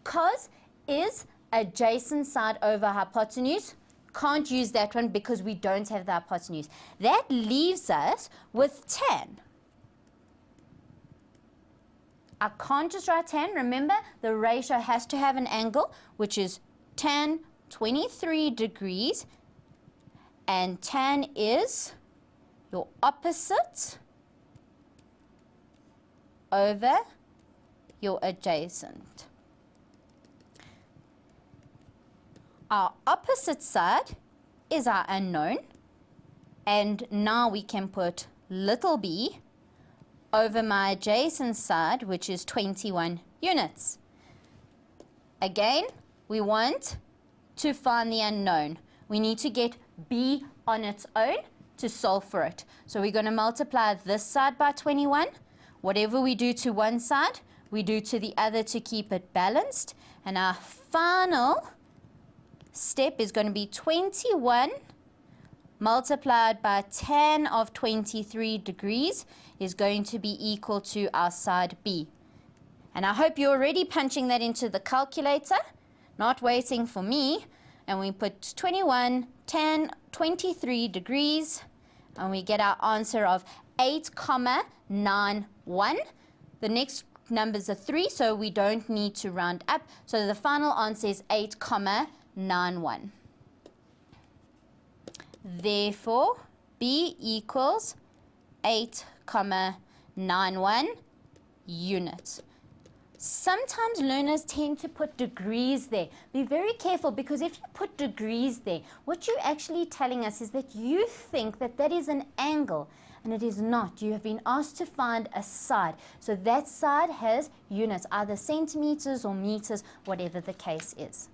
Cos is adjacent side over hypotenuse. Can't use that one because we don't have the hypotenuse. That leaves us with tan. I can't just write tan. Remember, the ratio has to have an angle, which is tan 23 degrees. And tan is your opposite over your adjacent. Our opposite side is our unknown. And now we can put little b over my adjacent side, which is 21 units. Again, we want to find the unknown. We need to get b on its own to solve for it. So we're going to multiply this side by 21. Whatever we do to one side, we do to the other to keep it balanced. And our final step is going to be 21 multiplied by tan of 23 degrees is going to be equal to our side B. And I hope you're already punching that into the calculator, not waiting for me. And we put 21 tan 23 degrees, and we get our answer of 8,91. The next numbers are 3, so we don't need to round up. So the final answer is 8,91. Therefore, B equals 8,91 units. Sometimes learners tend to put degrees there. Be very careful, because if you put degrees there, what you're actually telling us is that you think that that is an angle, and it is not. You have been asked to find a side. So that side has units, either centimeters or meters, whatever the case is.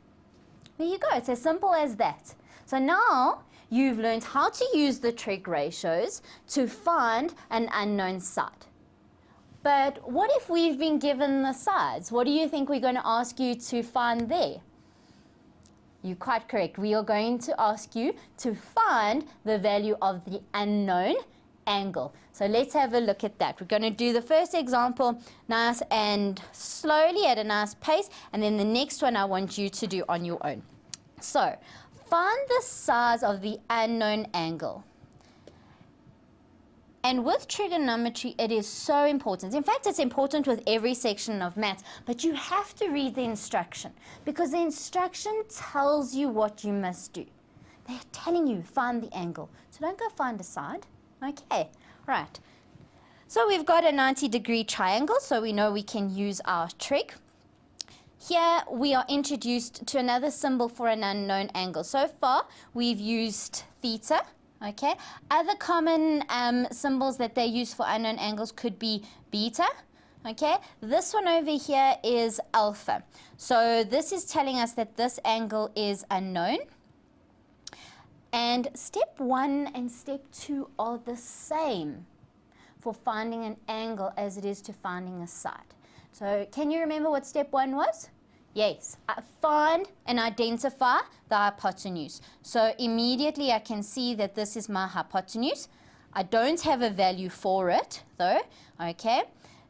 There you go. It's as simple as that. So now you've learned how to use the trig ratios to find an unknown side. But what if we've been given the sides? What do you think we're going to ask you to find there? You're quite correct. We are going to ask you to find the value of the unknown angle. So let's have a look at that. We're going to do the first example nice and slowly at a nice pace, and then the next one I want you to do on your own. So find the size of the unknown angle. And with trigonometry, it is so important. In fact, it's important with every section of maths, but you have to read the instruction, because the instruction tells you what you must do. They're telling you, find the angle. So don't go find a side. Okay, right. So we've got a 90-degree triangle, so we know we can use our trig. Here we are introduced to another symbol for an unknown angle. So far, we've used theta. Okay, other common symbols that they use for unknown angles could be beta. Okay, this one over here is alpha. So this is telling us that this angle is unknown. And step 1 and step 2 are the same for finding an angle as it is to finding a side. So can you remember what step 1 was? Yes, find and identify the hypotenuse. So immediately I can see that this is my hypotenuse. I don't have a value for it though, okay?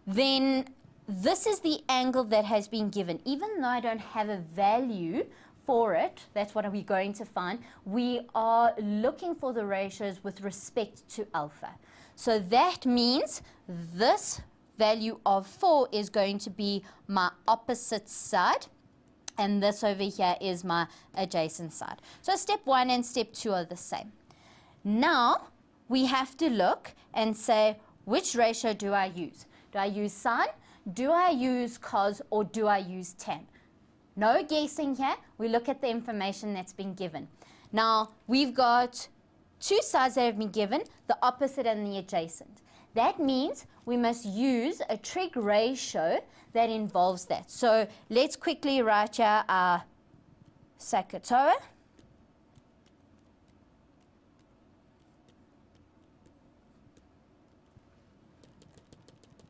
Then this is the angle that has been given. Even though I don't have a value for it, that's what we're going to find. We are looking for the ratios with respect to alpha. So that means this value of 4 is going to be my opposite side, and this over here is my adjacent side. So step 1 and step 2 are the same. Now we have to look and say, which ratio do I use? Do I use sine? Do I use cos? Or do I use tan? No guessing here. We look at the information that's been given. Now we've got two sides that have been given, the opposite and the adjacent. That means we must use a trig ratio that involves that. So let's quickly write here our SOHCAHTOA.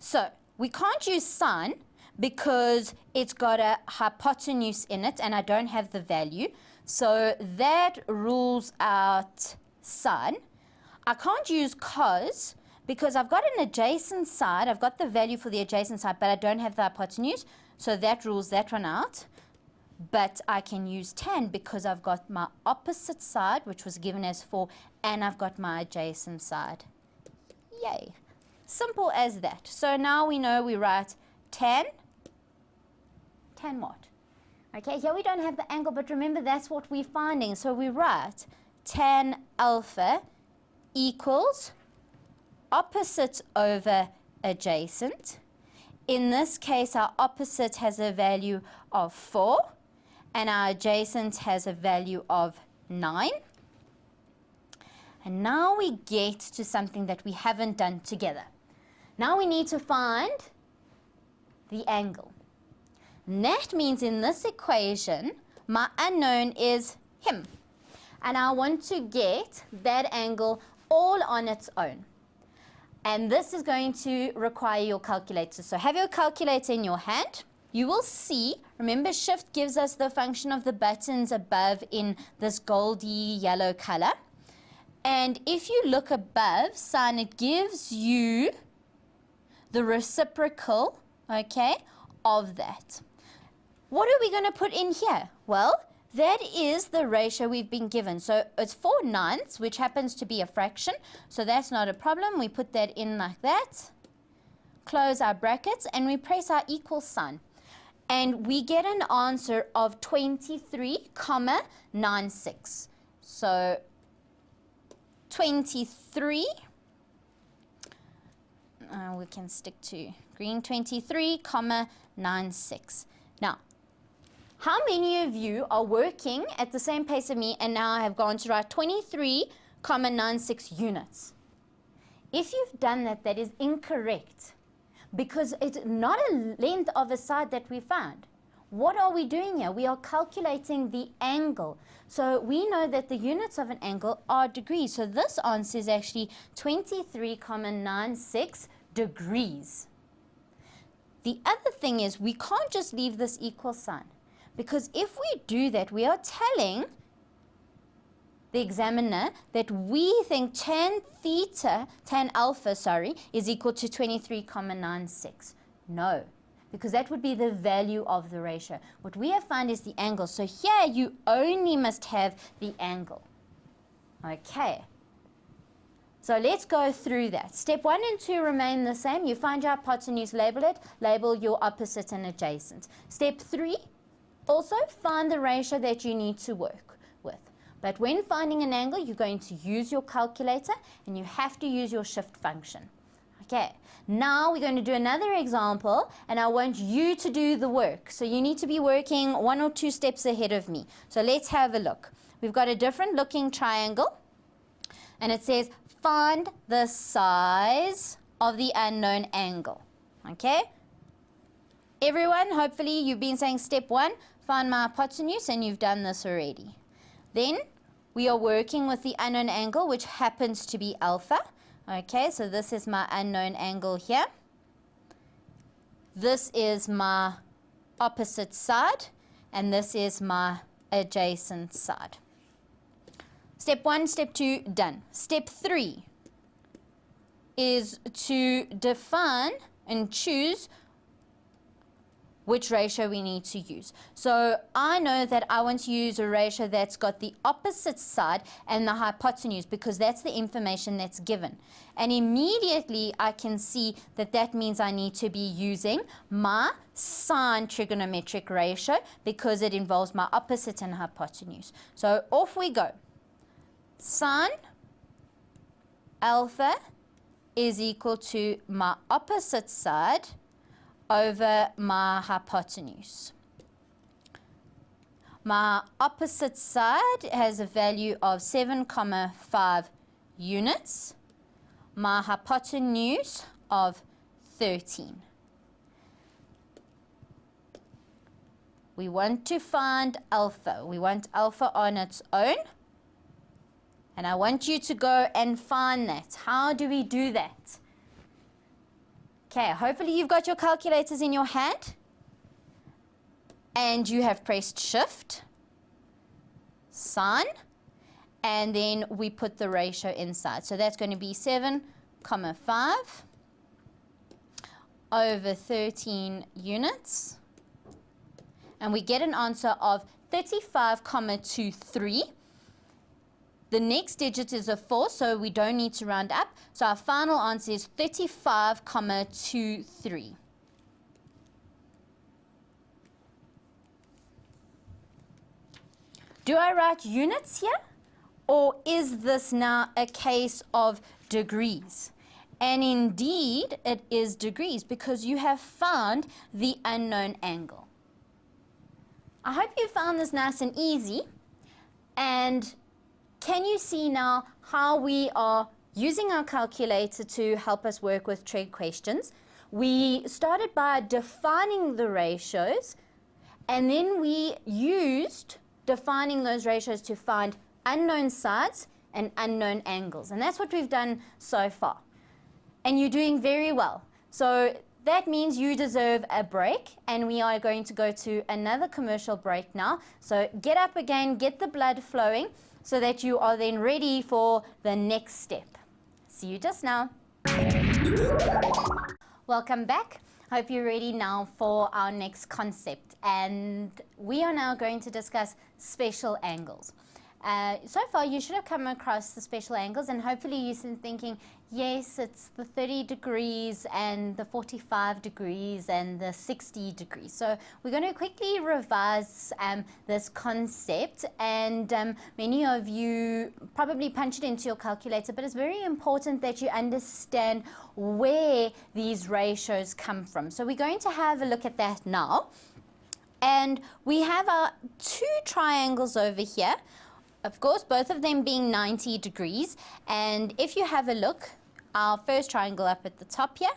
So we can't use sine because it's got a hypotenuse in it and I don't have the value. So that rules out sine. I can't use cos because I've got an adjacent side. I've got the value for the adjacent side, but I don't have the hypotenuse. So that rules that one out. But I can use tan because I've got my opposite side, which was given as 4, and I've got my adjacent side. Yay. Simple as that. So now we know we write tan what? Okay, here we don't have the angle, but remember that's what we're finding. So we write tan alpha equals opposite over adjacent. In this case, our opposite has a value of 4, and our adjacent has a value of 9. And now we get to something that we haven't done together. Now we need to find the angle. And that means in this equation, my unknown is him. And I want to get that angle all on its own. And this is going to require your calculator. So have your calculator in your hand. You will see, remember shift gives us the function of the buttons above in this goldy yellow color. And if you look above, sine, it gives you the reciprocal, okay, of that. What are we going to put in here? Well, that is the ratio we've been given. So it's 4/9, which happens to be a fraction. So that's not a problem. We put that in like that. Close our brackets and we press our equal sign. And we get an answer of 23,96. So 23, we can stick to green, 23,96. Now, how many of you are working at the same pace of me and now have gone to write 23,96 units? If you've done that, that is incorrect because it's not a length of a side that we found. What are we doing here? We are calculating the angle. So we know that the units of an angle are degrees. So this answer is actually 23,96 degrees. The other thing is we can't just leave this equal sign. Because if we do that, we are telling the examiner that we think tan alpha, is equal to 23,96. No, because that would be the value of the ratio. What we have found is the angle. So here you only must have the angle. Okay. So let's go through that. Step 1 and 2 remain the same. You find your hypotenuse, label it, label your opposite and adjacent. Step 3, also find the ratio that you need to work with. But when finding an angle, you're going to use your calculator and you have to use your shift function. Okay, now we're going to do another example and I want you to do the work. So you need to be working 1 or 2 steps ahead of me. So let's have a look. We've got a different looking triangle and it says find the size of the unknown angle. Okay, everyone, hopefully you've been saying step 1, find my hypotenuse, and you've done this already. Then we are working with the unknown angle, which happens to be alpha. Okay, so this is my unknown angle here. This is my opposite side, and this is my adjacent side. Step 1, step 2, done. Step 3 is to define and choose which ratio we need to use. So I know that I want to use a ratio that's got the opposite side and the hypotenuse because that's the information that's given. And immediately I can see that that means I need to be using my sine trigonometric ratio because it involves my opposite and hypotenuse. So off we go. Sine alpha is equal to my opposite side over my hypotenuse. My opposite side has a value of 7,5 units. My hypotenuse of 13. We want to find alpha. We want alpha on its own. And I want you to go and find that. How do we do that? Okay, hopefully you've got your calculators in your hand and you have pressed shift, sign, and then we put the ratio inside. So that's going to be 7,5 over 13 units. And we get an answer of 35,23. The next digit is a 4, so we don't need to round up. So our final answer is 35,23. Do I write units here? Or is this now a case of degrees? And indeed, it is degrees because you have found the unknown angle. I hope you found this nice and easy. And can you see now how we are using our calculator to help us work with trig questions? We started by defining the ratios, and then we used defining those ratios to find unknown sides and unknown angles. And that's what we've done so far. And you're doing very well. So that means you deserve a break, and we are going to go to another commercial break now. So get up again, get the blood flowing, so that you are then ready for the next step. See you just now. Welcome back. Hope you're ready now for our next concept. And we are now going to discuss special angles. So far, you should have come across the special angles, and hopefully you're thinking, yes, it's the 30 degrees and the 45 degrees and the 60 degrees. So we're going to quickly revise this concept, and many of you probably punch it into your calculator, but it's very important that you understand where these ratios come from. So we're going to have a look at that now. And we have our two triangles over here. Of course, both of them being 90 degrees. And if you have a look, our first triangle up at the top here,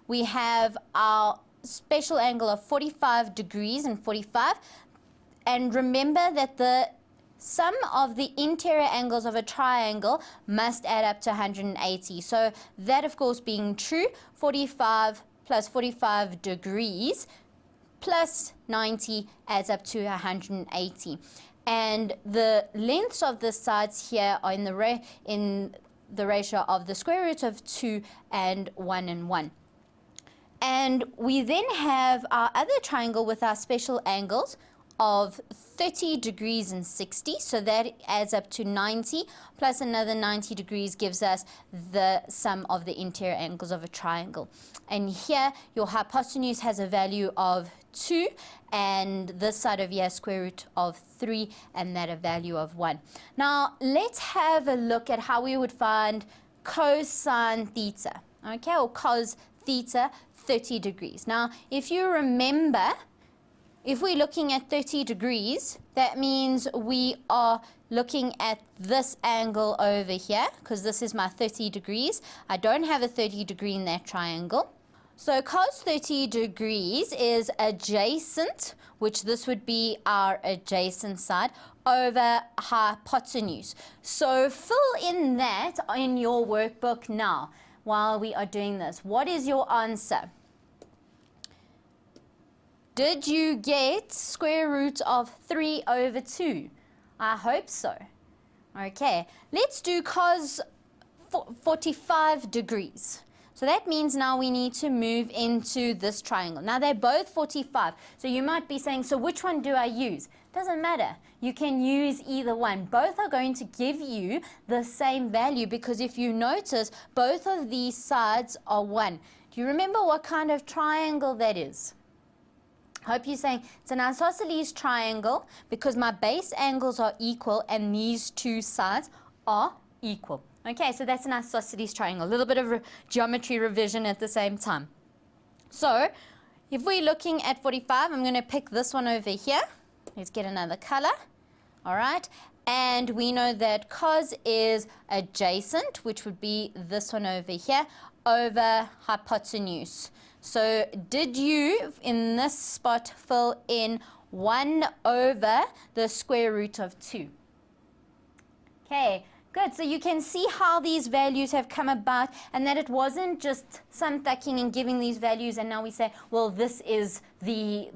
we have our special angle of 45 degrees and 45. And remember that the sum of the interior angles of a triangle must add up to 180. So that, of course, being true, 45 plus 45 degrees plus 90 adds up to 180. And the lengths of the sides here are in the ratio of the square root of 2 and 1 and 1. And we then have our other triangle with our special angles of 30 degrees and 60, so that adds up to 90, plus another 90 degrees gives us the sum of the interior angles of a triangle. And here, your hypotenuse has a value of 2, and this side of here, square root of 3, and that a value of 1. Now, let's have a look at how we would find cosine theta, okay, or cos theta, 30 degrees. Now, if you remember, if we're looking at 30 degrees, that means we are looking at this angle over here, because this is my 30 degrees. I don't have a 30 degree in that triangle. So cos 30 degrees is adjacent, which this would be our adjacent side, over hypotenuse. So fill in that in your workbook now while we are doing this. What is your answer? Did you get square root of 3 over 2? I hope so. Okay, let's do cos 45 degrees. So that means now we need to move into this triangle. Now they're both 45. So you might be saying, so which one do I use? Doesn't matter. You can use either one. Both are going to give you the same value, because if you notice, both of these sides are 1. Do you remember what kind of triangle that is? Hope you're saying it's an isosceles triangle because my base angles are equal and these two sides are equal. Okay, so that's an isosceles triangle. A little bit of geometry revision at the same time. So if we're looking at 45, I'm going to pick this one over here. Let's get another color. All right. And we know that cos is adjacent, which would be this one over here, over hypotenuse. So did you, in this spot, fill in 1 over the square root of 2? Okay, Good, so you can see how these values have come about and that it wasn't just some thucking and giving these values and now we say, well, this is the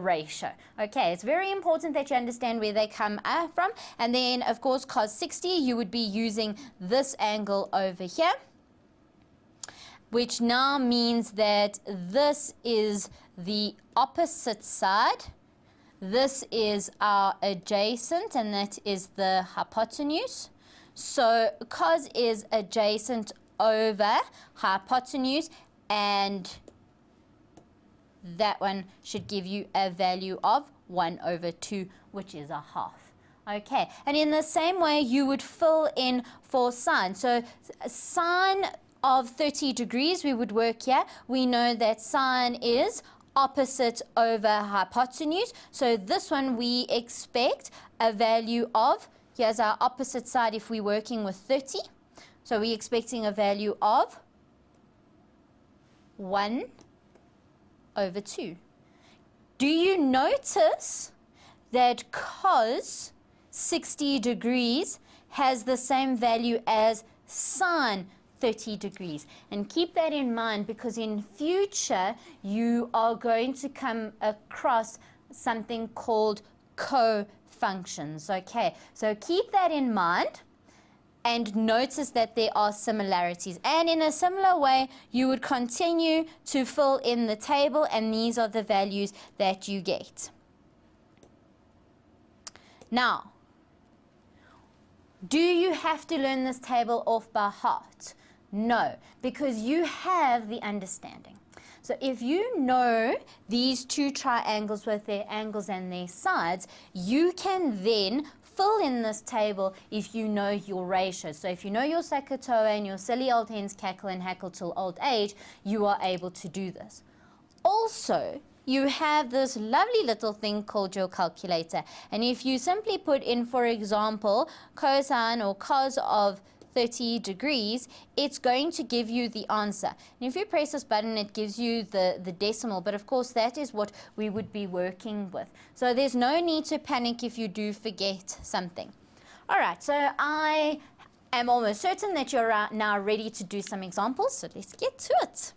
ratio. Okay, it's very important that you understand where they come from. And then, of course, cos 60, you would be using this angle over here, which now means that this is the opposite side. This is our adjacent, and that is the hypotenuse. So cos is adjacent over hypotenuse, and that one should give you a value of 1/2, which is a half. Okay, and in the same way, you would fill in for sine. So sine of 30 degrees, we would work here. We know that sine is opposite over hypotenuse. So this one we expect a value of, here's our opposite side if we're working with 30. So we're expecting a value of 1/2. Do you notice that cos 60 degrees has the same value as sine 30 degrees? And keep that in mind because in future you are going to come across something called co-functions. Okay, so keep that in mind and notice that there are similarities. And in a similar way, you would continue to fill in the table, and these are the values that you get. Now, do you have to learn this table off by heart? No, because you have the understanding. So if you know these two triangles with their angles and their sides, you can then fill in this table if you know your ratios. So if you know your Sakatoa and your silly old hens cackle and hackle till old age, you are able to do this. Also, you have this lovely little thing called your calculator. And if you simply put in, for example, cosine or cos of 30 degrees, it's going to give you the answer. And if you press this button, it gives you the decimal, but of course that is what we would be working with. So there's no need to panic if you do forget something. All right, so I am almost certain that you're now ready to do some examples, so let's get to it.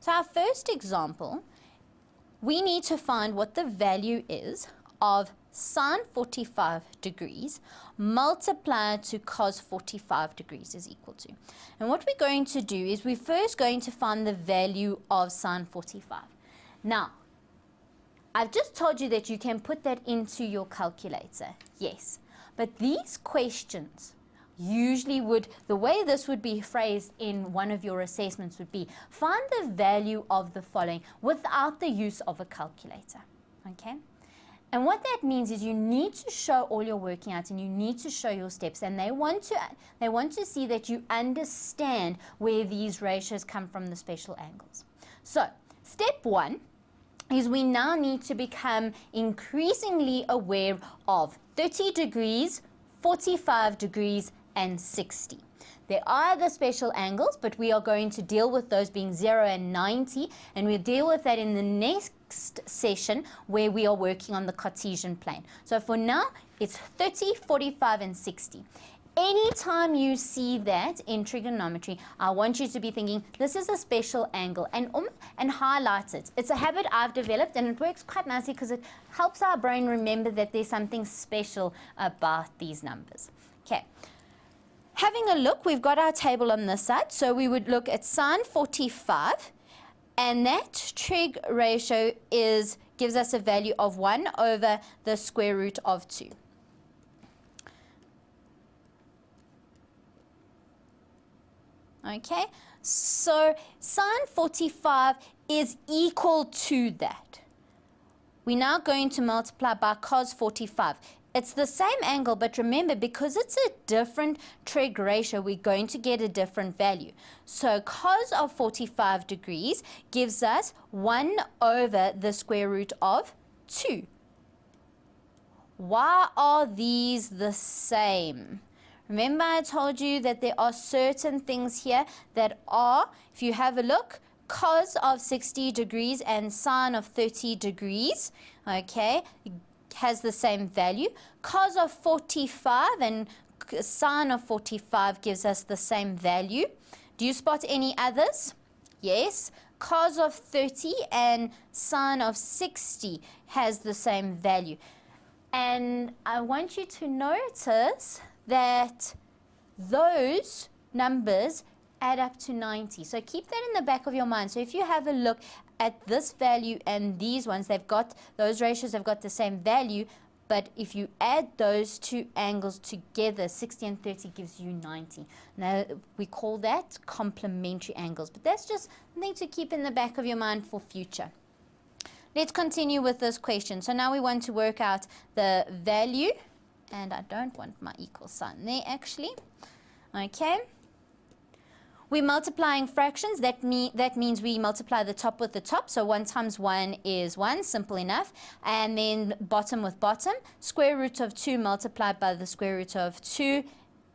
So our first example, we need to find what the value is of sine 45 degrees multiplied to cos 45 degrees is equal to. And what we're going to do is we're first going to find the value of sine 45. Now, I've just told you that you can put that into your calculator, yes. But these questions usually would, the way this would be phrased in one of your assessments would be, find the value of the following without the use of a calculator, okay? And what that means is you need to show all your working out and you need to show your steps, and they want to see that you understand where these ratios come from, the special angles. So step one is we now need to become increasingly aware of 30 degrees, 45 degrees, and 60. There are the special angles, but we are going to deal with those being 0 and 90, and we'll deal with that in the next session where we are working on the Cartesian plane. So for now, it's 30, 45, and 60. Anytime you see that in trigonometry, I want you to be thinking, this is a special angle, and highlight it. It's a habit I've developed, and it works quite nicely because it helps our brain remember that there's something special about these numbers. Okay. Having a look, we've got our table on this side, so we would look at sine 45, and that trig ratio gives us a value of 1 over the square root of 2. Okay, so sine 45 is equal to that. We're now going to multiply by cos 45. It's the same angle, but remember, because it's a different trig ratio, we're going to get a different value. So cos of 45 degrees gives us 1 over the square root of 2. Why are these the same? Remember I told you that there are certain things here that are, if you have a look, cos of 60 degrees and sine of 30 degrees, okay, has the same value. Cos of 45 and sine of 45 gives us the same value. Do you spot any others? Yes. Cos of 30 and sine of 60 has the same value. And I want you to notice that those numbers add up to 90. So keep that in the back of your mind. So if you have a look at this value and these ones, those ratios have got the same value, but if you add those two angles together, 60 and 30 gives you 90. Now, we call that complementary angles, but that's just something to keep in the back of your mind for future. Let's continue with this question. So now we want to work out the value, and I don't want my equal sign there actually. Okay. We're multiplying fractions. That means we multiply the top with the top. So 1 times 1 is 1, simple enough. And then bottom with bottom. Square root of 2 multiplied by the square root of 2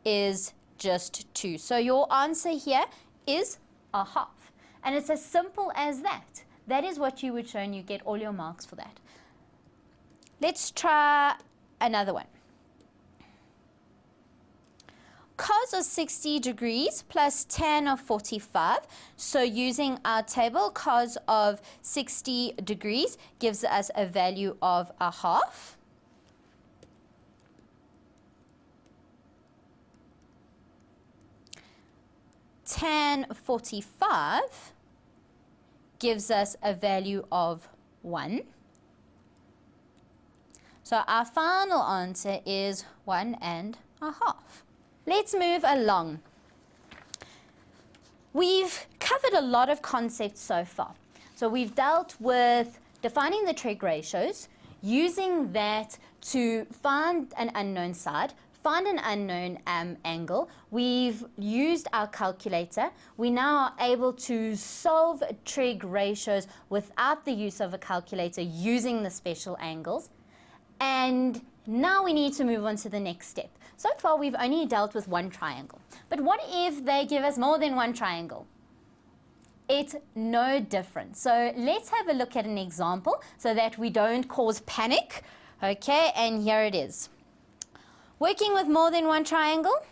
is just 2. So your answer here is a half. And it's as simple as that. That is what you would show, and you get all your marks for that. Let's try another one. Cos of 60 degrees plus tan of 45. So using our table, cos of 60 degrees gives us a value of a half. Tan 45 gives us a value of 1. So our final answer is 1.5. Let's move along. We've covered a lot of concepts so far. So we've dealt with defining the trig ratios, using that to find an unknown side, find an unknown angle. We've used our calculator. We now are able to solve trig ratios without the use of a calculator using the special angles. And now we need to move on to the next step. So far, we've only dealt with one triangle. But what if they give us more than one triangle? It's no different. So let's have a look at an example so that we don't cause panic. Okay, and here it is. Working with more than one triangle,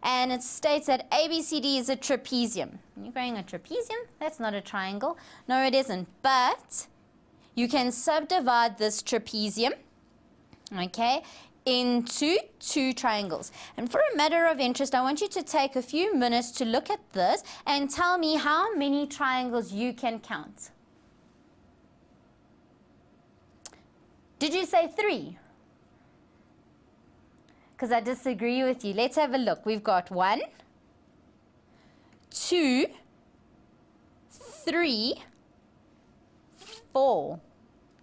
and it states that ABCD is a trapezium. You're going a trapezium? That's not a triangle. No, it isn't. But you can subdivide this trapezium, okay, into two triangles. And for a matter of interest, I want you to take a few minutes to look at this and tell me how many triangles you can count. Did you say 3? Because I disagree with you. Let's have a look. We've got 1, 2, 3, 4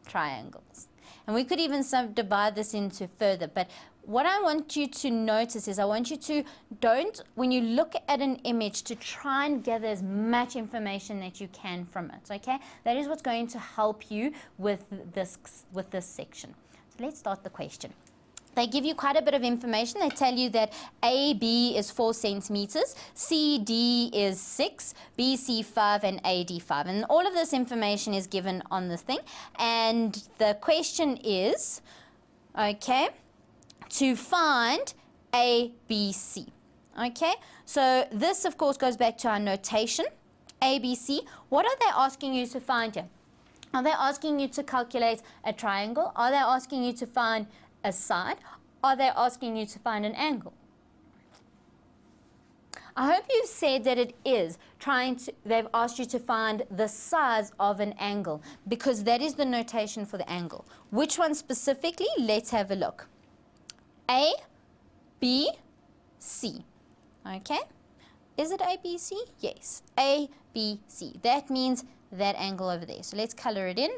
triangles. And we could even subdivide this into further. But what I want you to notice is I want you to when you look at an image, to try and gather as much information that you can from it, okay? That is what's going to help you with this section. So let's start the question. They give you quite a bit of information. They tell you that AB is 4 centimeters, CD is 6, BC 5, and AD 5. And all of this information is given on this thing. And the question is, okay, to find ABC. Okay, so this, of course, goes back to our notation, ABC. What are they asking you to find here? Are they asking you to calculate a triangle? Are they asking you to find a side? Are they asking you to find an angle? I hope you've said that it is they've asked you to find the size of an angle, because that is the notation for the angle. Which one specifically? Let's have a look. A, B, C. Okay? Is it A, B, C? Yes. A, B, C. That means that angle over there. So let's color it in.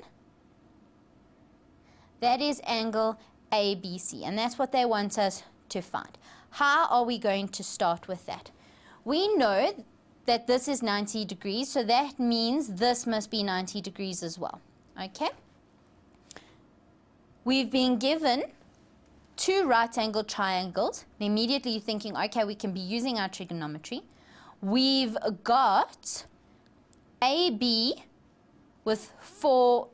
That is angle ABC, and that's what they want us to find. How are we going to start with that? We know that this is 90 degrees, so that means this must be 90 degrees as well. Okay? We've been given 2 right-angled triangles. And immediately you're thinking, okay, we can be using our trigonometry. We've got AB with 4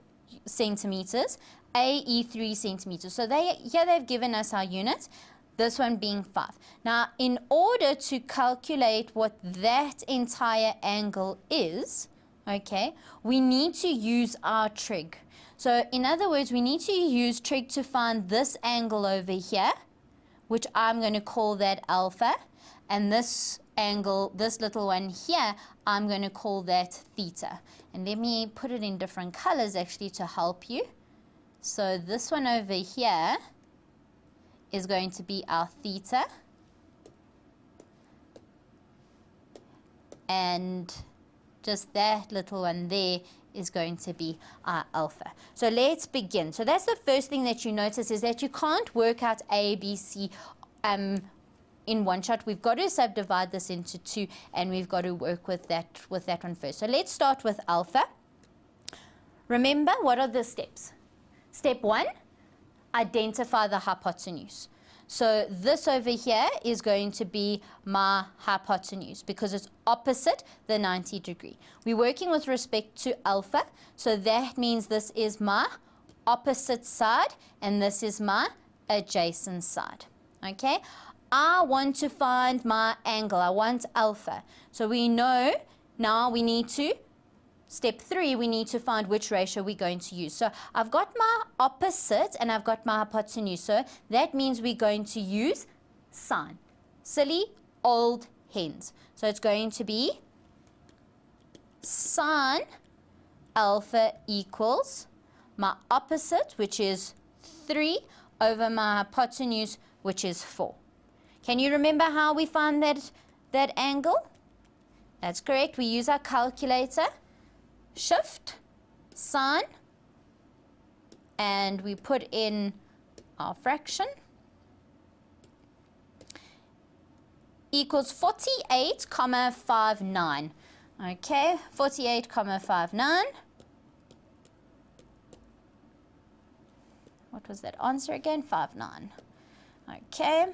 centimeters, AE 3 centimeters. So here they've given us our units, this one being 5. Now, in order to calculate what that entire angle is, okay, we need to use our trig. So in other words, we need to use trig to find this angle over here, which I'm going to call that alpha, and this angle, this little one here, I'm going to call that theta. And let me put it in different colors actually to help you. So this one over here is going to be our theta, and just that little one there is going to be our alpha. So let's begin. So that's the first thing that you notice, is that you can't work out A, B, C in one shot. We've got to subdivide this into 2, and we've got to work with that one first. So let's start with alpha. Remember, what are the steps? Step 1, identify the hypotenuse. So this over here is going to be my hypotenuse because it's opposite the 90 degree. We're working with respect to alpha, so that means this is my opposite side and this is my adjacent side. Okay? I want to find my angle. I want alpha. So we know now we need to, step 3, we need to find which ratio we're going to use. So I've got my opposite and I've got my hypotenuse. So that means we're going to use sine. Silly old hens. So it's going to be sine alpha equals my opposite, which is 3, over my hypotenuse, which is 4. Can you remember how we find that angle? That's correct. We use our calculator. Shift, sine, and we put in our fraction, equals 48,59. Okay, 48,59. What was that answer again? 59. Okay,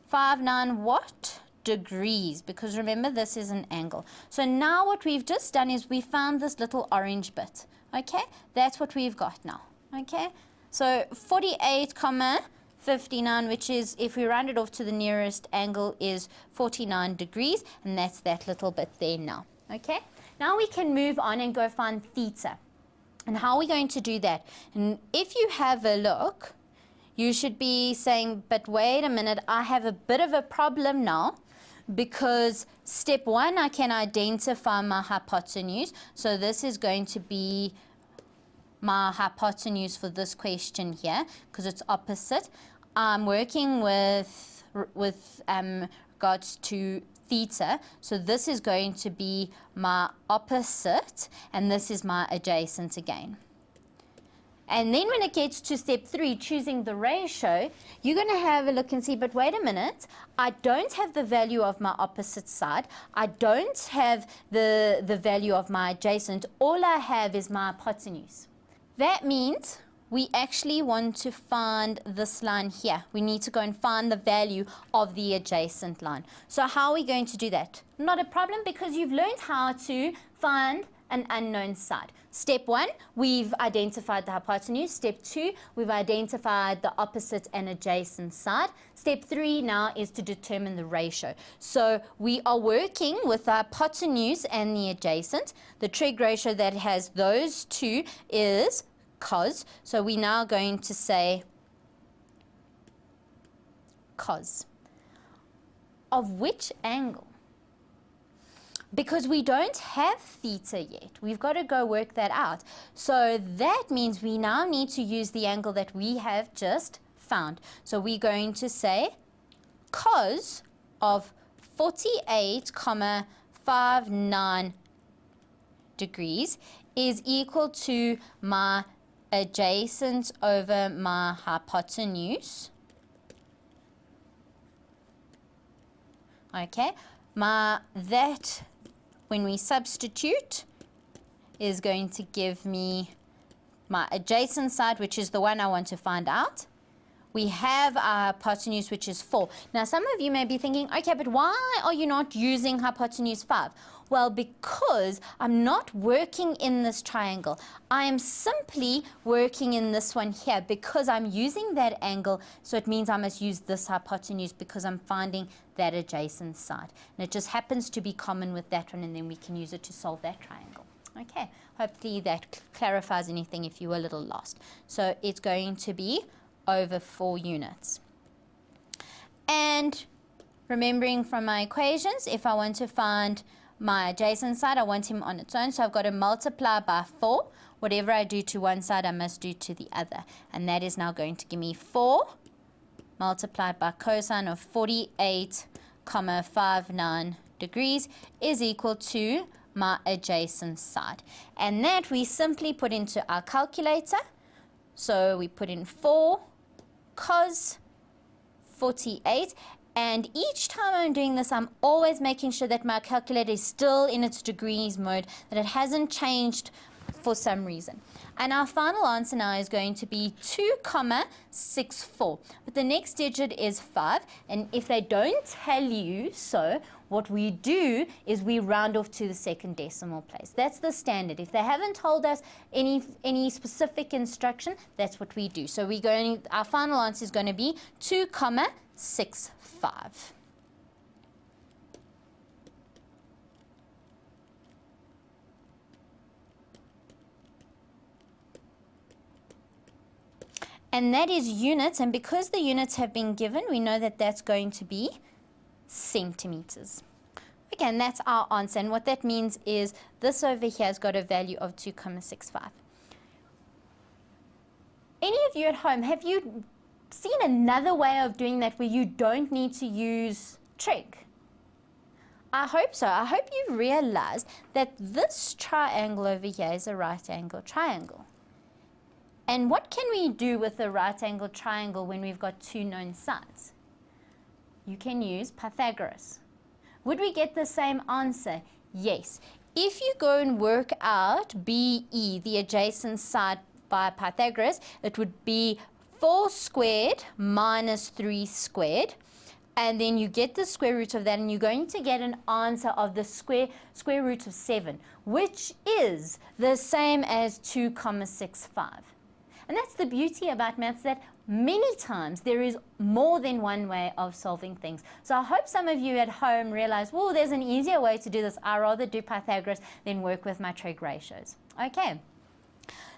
59 what? Degrees, because remember this is an angle. So now what we've just done is we found this little orange bit. Okay, that's what we've got now. Okay, so 48,59, which is, if we round it off to the nearest angle, is 49 degrees, and that's that little bit there now. Okay, now we can move on and go find theta. And how are we going to do that? And if you have a look, you should be saying, but wait a minute, I have a bit of a problem now, because step 1, I can identify my hypotenuse. So this is going to be my hypotenuse for this question here, because it's opposite. I'm working with regards to theta. So this is going to be my opposite, and this is my adjacent again. And then when it gets to step 3, choosing the ratio, you're going to have a look and see, but wait a minute, I don't have the value of my opposite side. I don't have the value of my adjacent. All I have is my hypotenuse. That means we actually want to find this line here. We need to go and find the value of the adjacent line. So how are we going to do that? Not a problem, because you've learned how to find an unknown side. Step 1, we've identified the hypotenuse. Step 2, we've identified the opposite and adjacent side. Step 3 now is to determine the ratio. So we are working with the hypotenuse and the adjacent. The trig ratio that has those two is cos. So we're now going to say cos. Of which angle? Because we don't have theta yet. We've got to go work that out. So that means we now need to use the angle that we have just found. So we're going to say cos of 48,59 degrees is equal to my adjacent over my hypotenuse. Okay, that when we substitute is going to give me my adjacent side, which is the one I want to find out, we have our hypotenuse, which is 4. Now, some of you may be thinking, okay, but why are you not using hypotenuse 5? Well, because I'm not working in this triangle. I am simply working in this one here because I'm using that angle, so it means I must use this hypotenuse because I'm finding that adjacent side. And it just happens to be common with that one, and then we can use it to solve that triangle. Okay, hopefully that clarifies anything if you were a little lost. So it's going to be over 4 units. And remembering from my equations, if I want to find my adjacent side, I want him on its own, so I've got to multiply by 4. Whatever I do to one side, I must do to the other. And that is now going to give me 4 multiplied by cosine of 48,59 degrees is equal to my adjacent side. And that we simply put into our calculator. So we put in 4 cos 48. And each time I'm doing this, I'm always making sure that my calculator is still in its degrees mode, that it hasn't changed for some reason. And our final answer now is going to be 2,64. But the next digit is 5. And if they don't tell you so, what we do is we round off to the second decimal place. That's the standard. If they haven't told us any specific instruction, that's what we do. So our final answer is going to be 2,65. And that is units, and because the units have been given, we know that that's going to be centimeters. Again, that's our answer, and what that means is this over here has got a value of 2,65. Any of you at home, have you seen another way of doing that where you don't need to use trig? I hope so. I hope you've realized that this triangle over here is a right angle triangle. And what can we do with a right angle triangle when we've got 2 known sides? You can use Pythagoras. Would we get the same answer? Yes. If you go and work out BE, the adjacent side, by Pythagoras, it would be 4 squared minus 3 squared. And then you get the square root of that, and you're going to get an answer of the square root of 7, which is the same as 2,65. And that's the beauty about maths, that many times there is more than one way of solving things. So I hope some of you at home realize, well, there's an easier way to do this. I'd rather do Pythagoras than work with my trig ratios. Okay.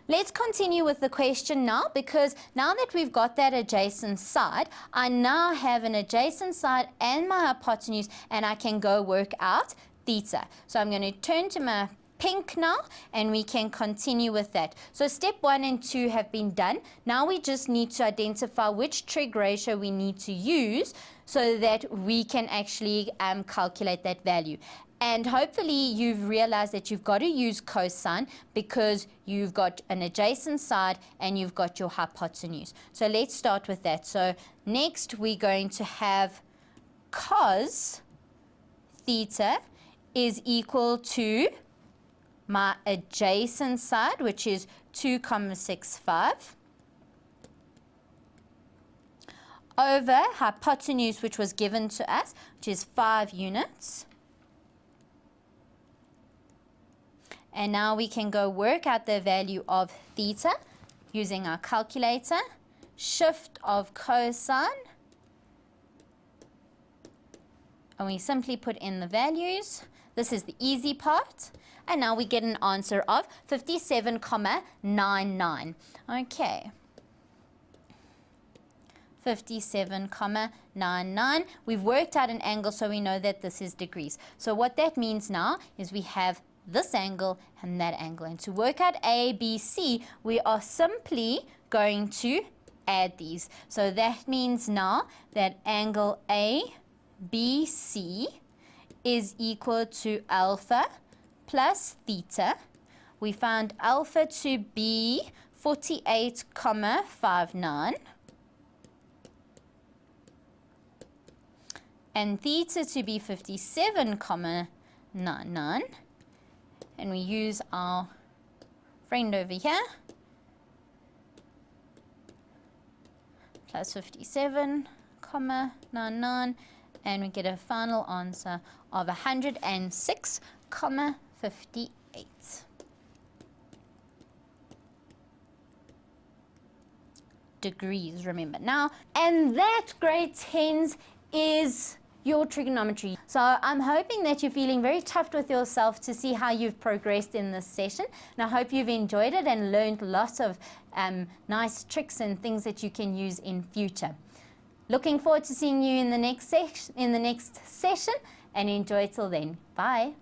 Let's continue with the question now, because now that we've got that adjacent side, I now have an adjacent side and my hypotenuse, and I can go work out theta. So I'm going to turn to my pink now, and we can continue with that. So step 1 and 2 have been done. Now we just need to identify which trig ratio we need to use so that we can actually calculate that value. And hopefully you've realized that you've got to use cosine because you've got an adjacent side and you've got your hypotenuse. So let's start with that. So next we're going to have cos theta is equal to my adjacent side, which is 2,65, over hypotenuse, which was given to us, which is 5 units. And now we can go work out the value of theta using our calculator. Shift of cosine. And we simply put in the values. This is the easy part. And now we get an answer of 57,99. Okay. 57,99. We've worked out an angle, so we know that this is degrees. So what that means now is we have this angle and that angle. And to work out A, B, C, we are simply going to add these. So that means now that angle ABC is equal to alpha plus theta. We found alpha to be 48,59 and theta to be 57,99. And we use our friend over here, plus 57,99, and we get a final answer of 106,58 degrees, remember now. And that, grade 10s, is your trigonometry. So I'm hoping that you're feeling very chuffed with yourself to see how you've progressed in this session. And I hope you've enjoyed it and learned lots of nice tricks and things that you can use in future. Looking forward to seeing you in the next session, and enjoy till then. Bye.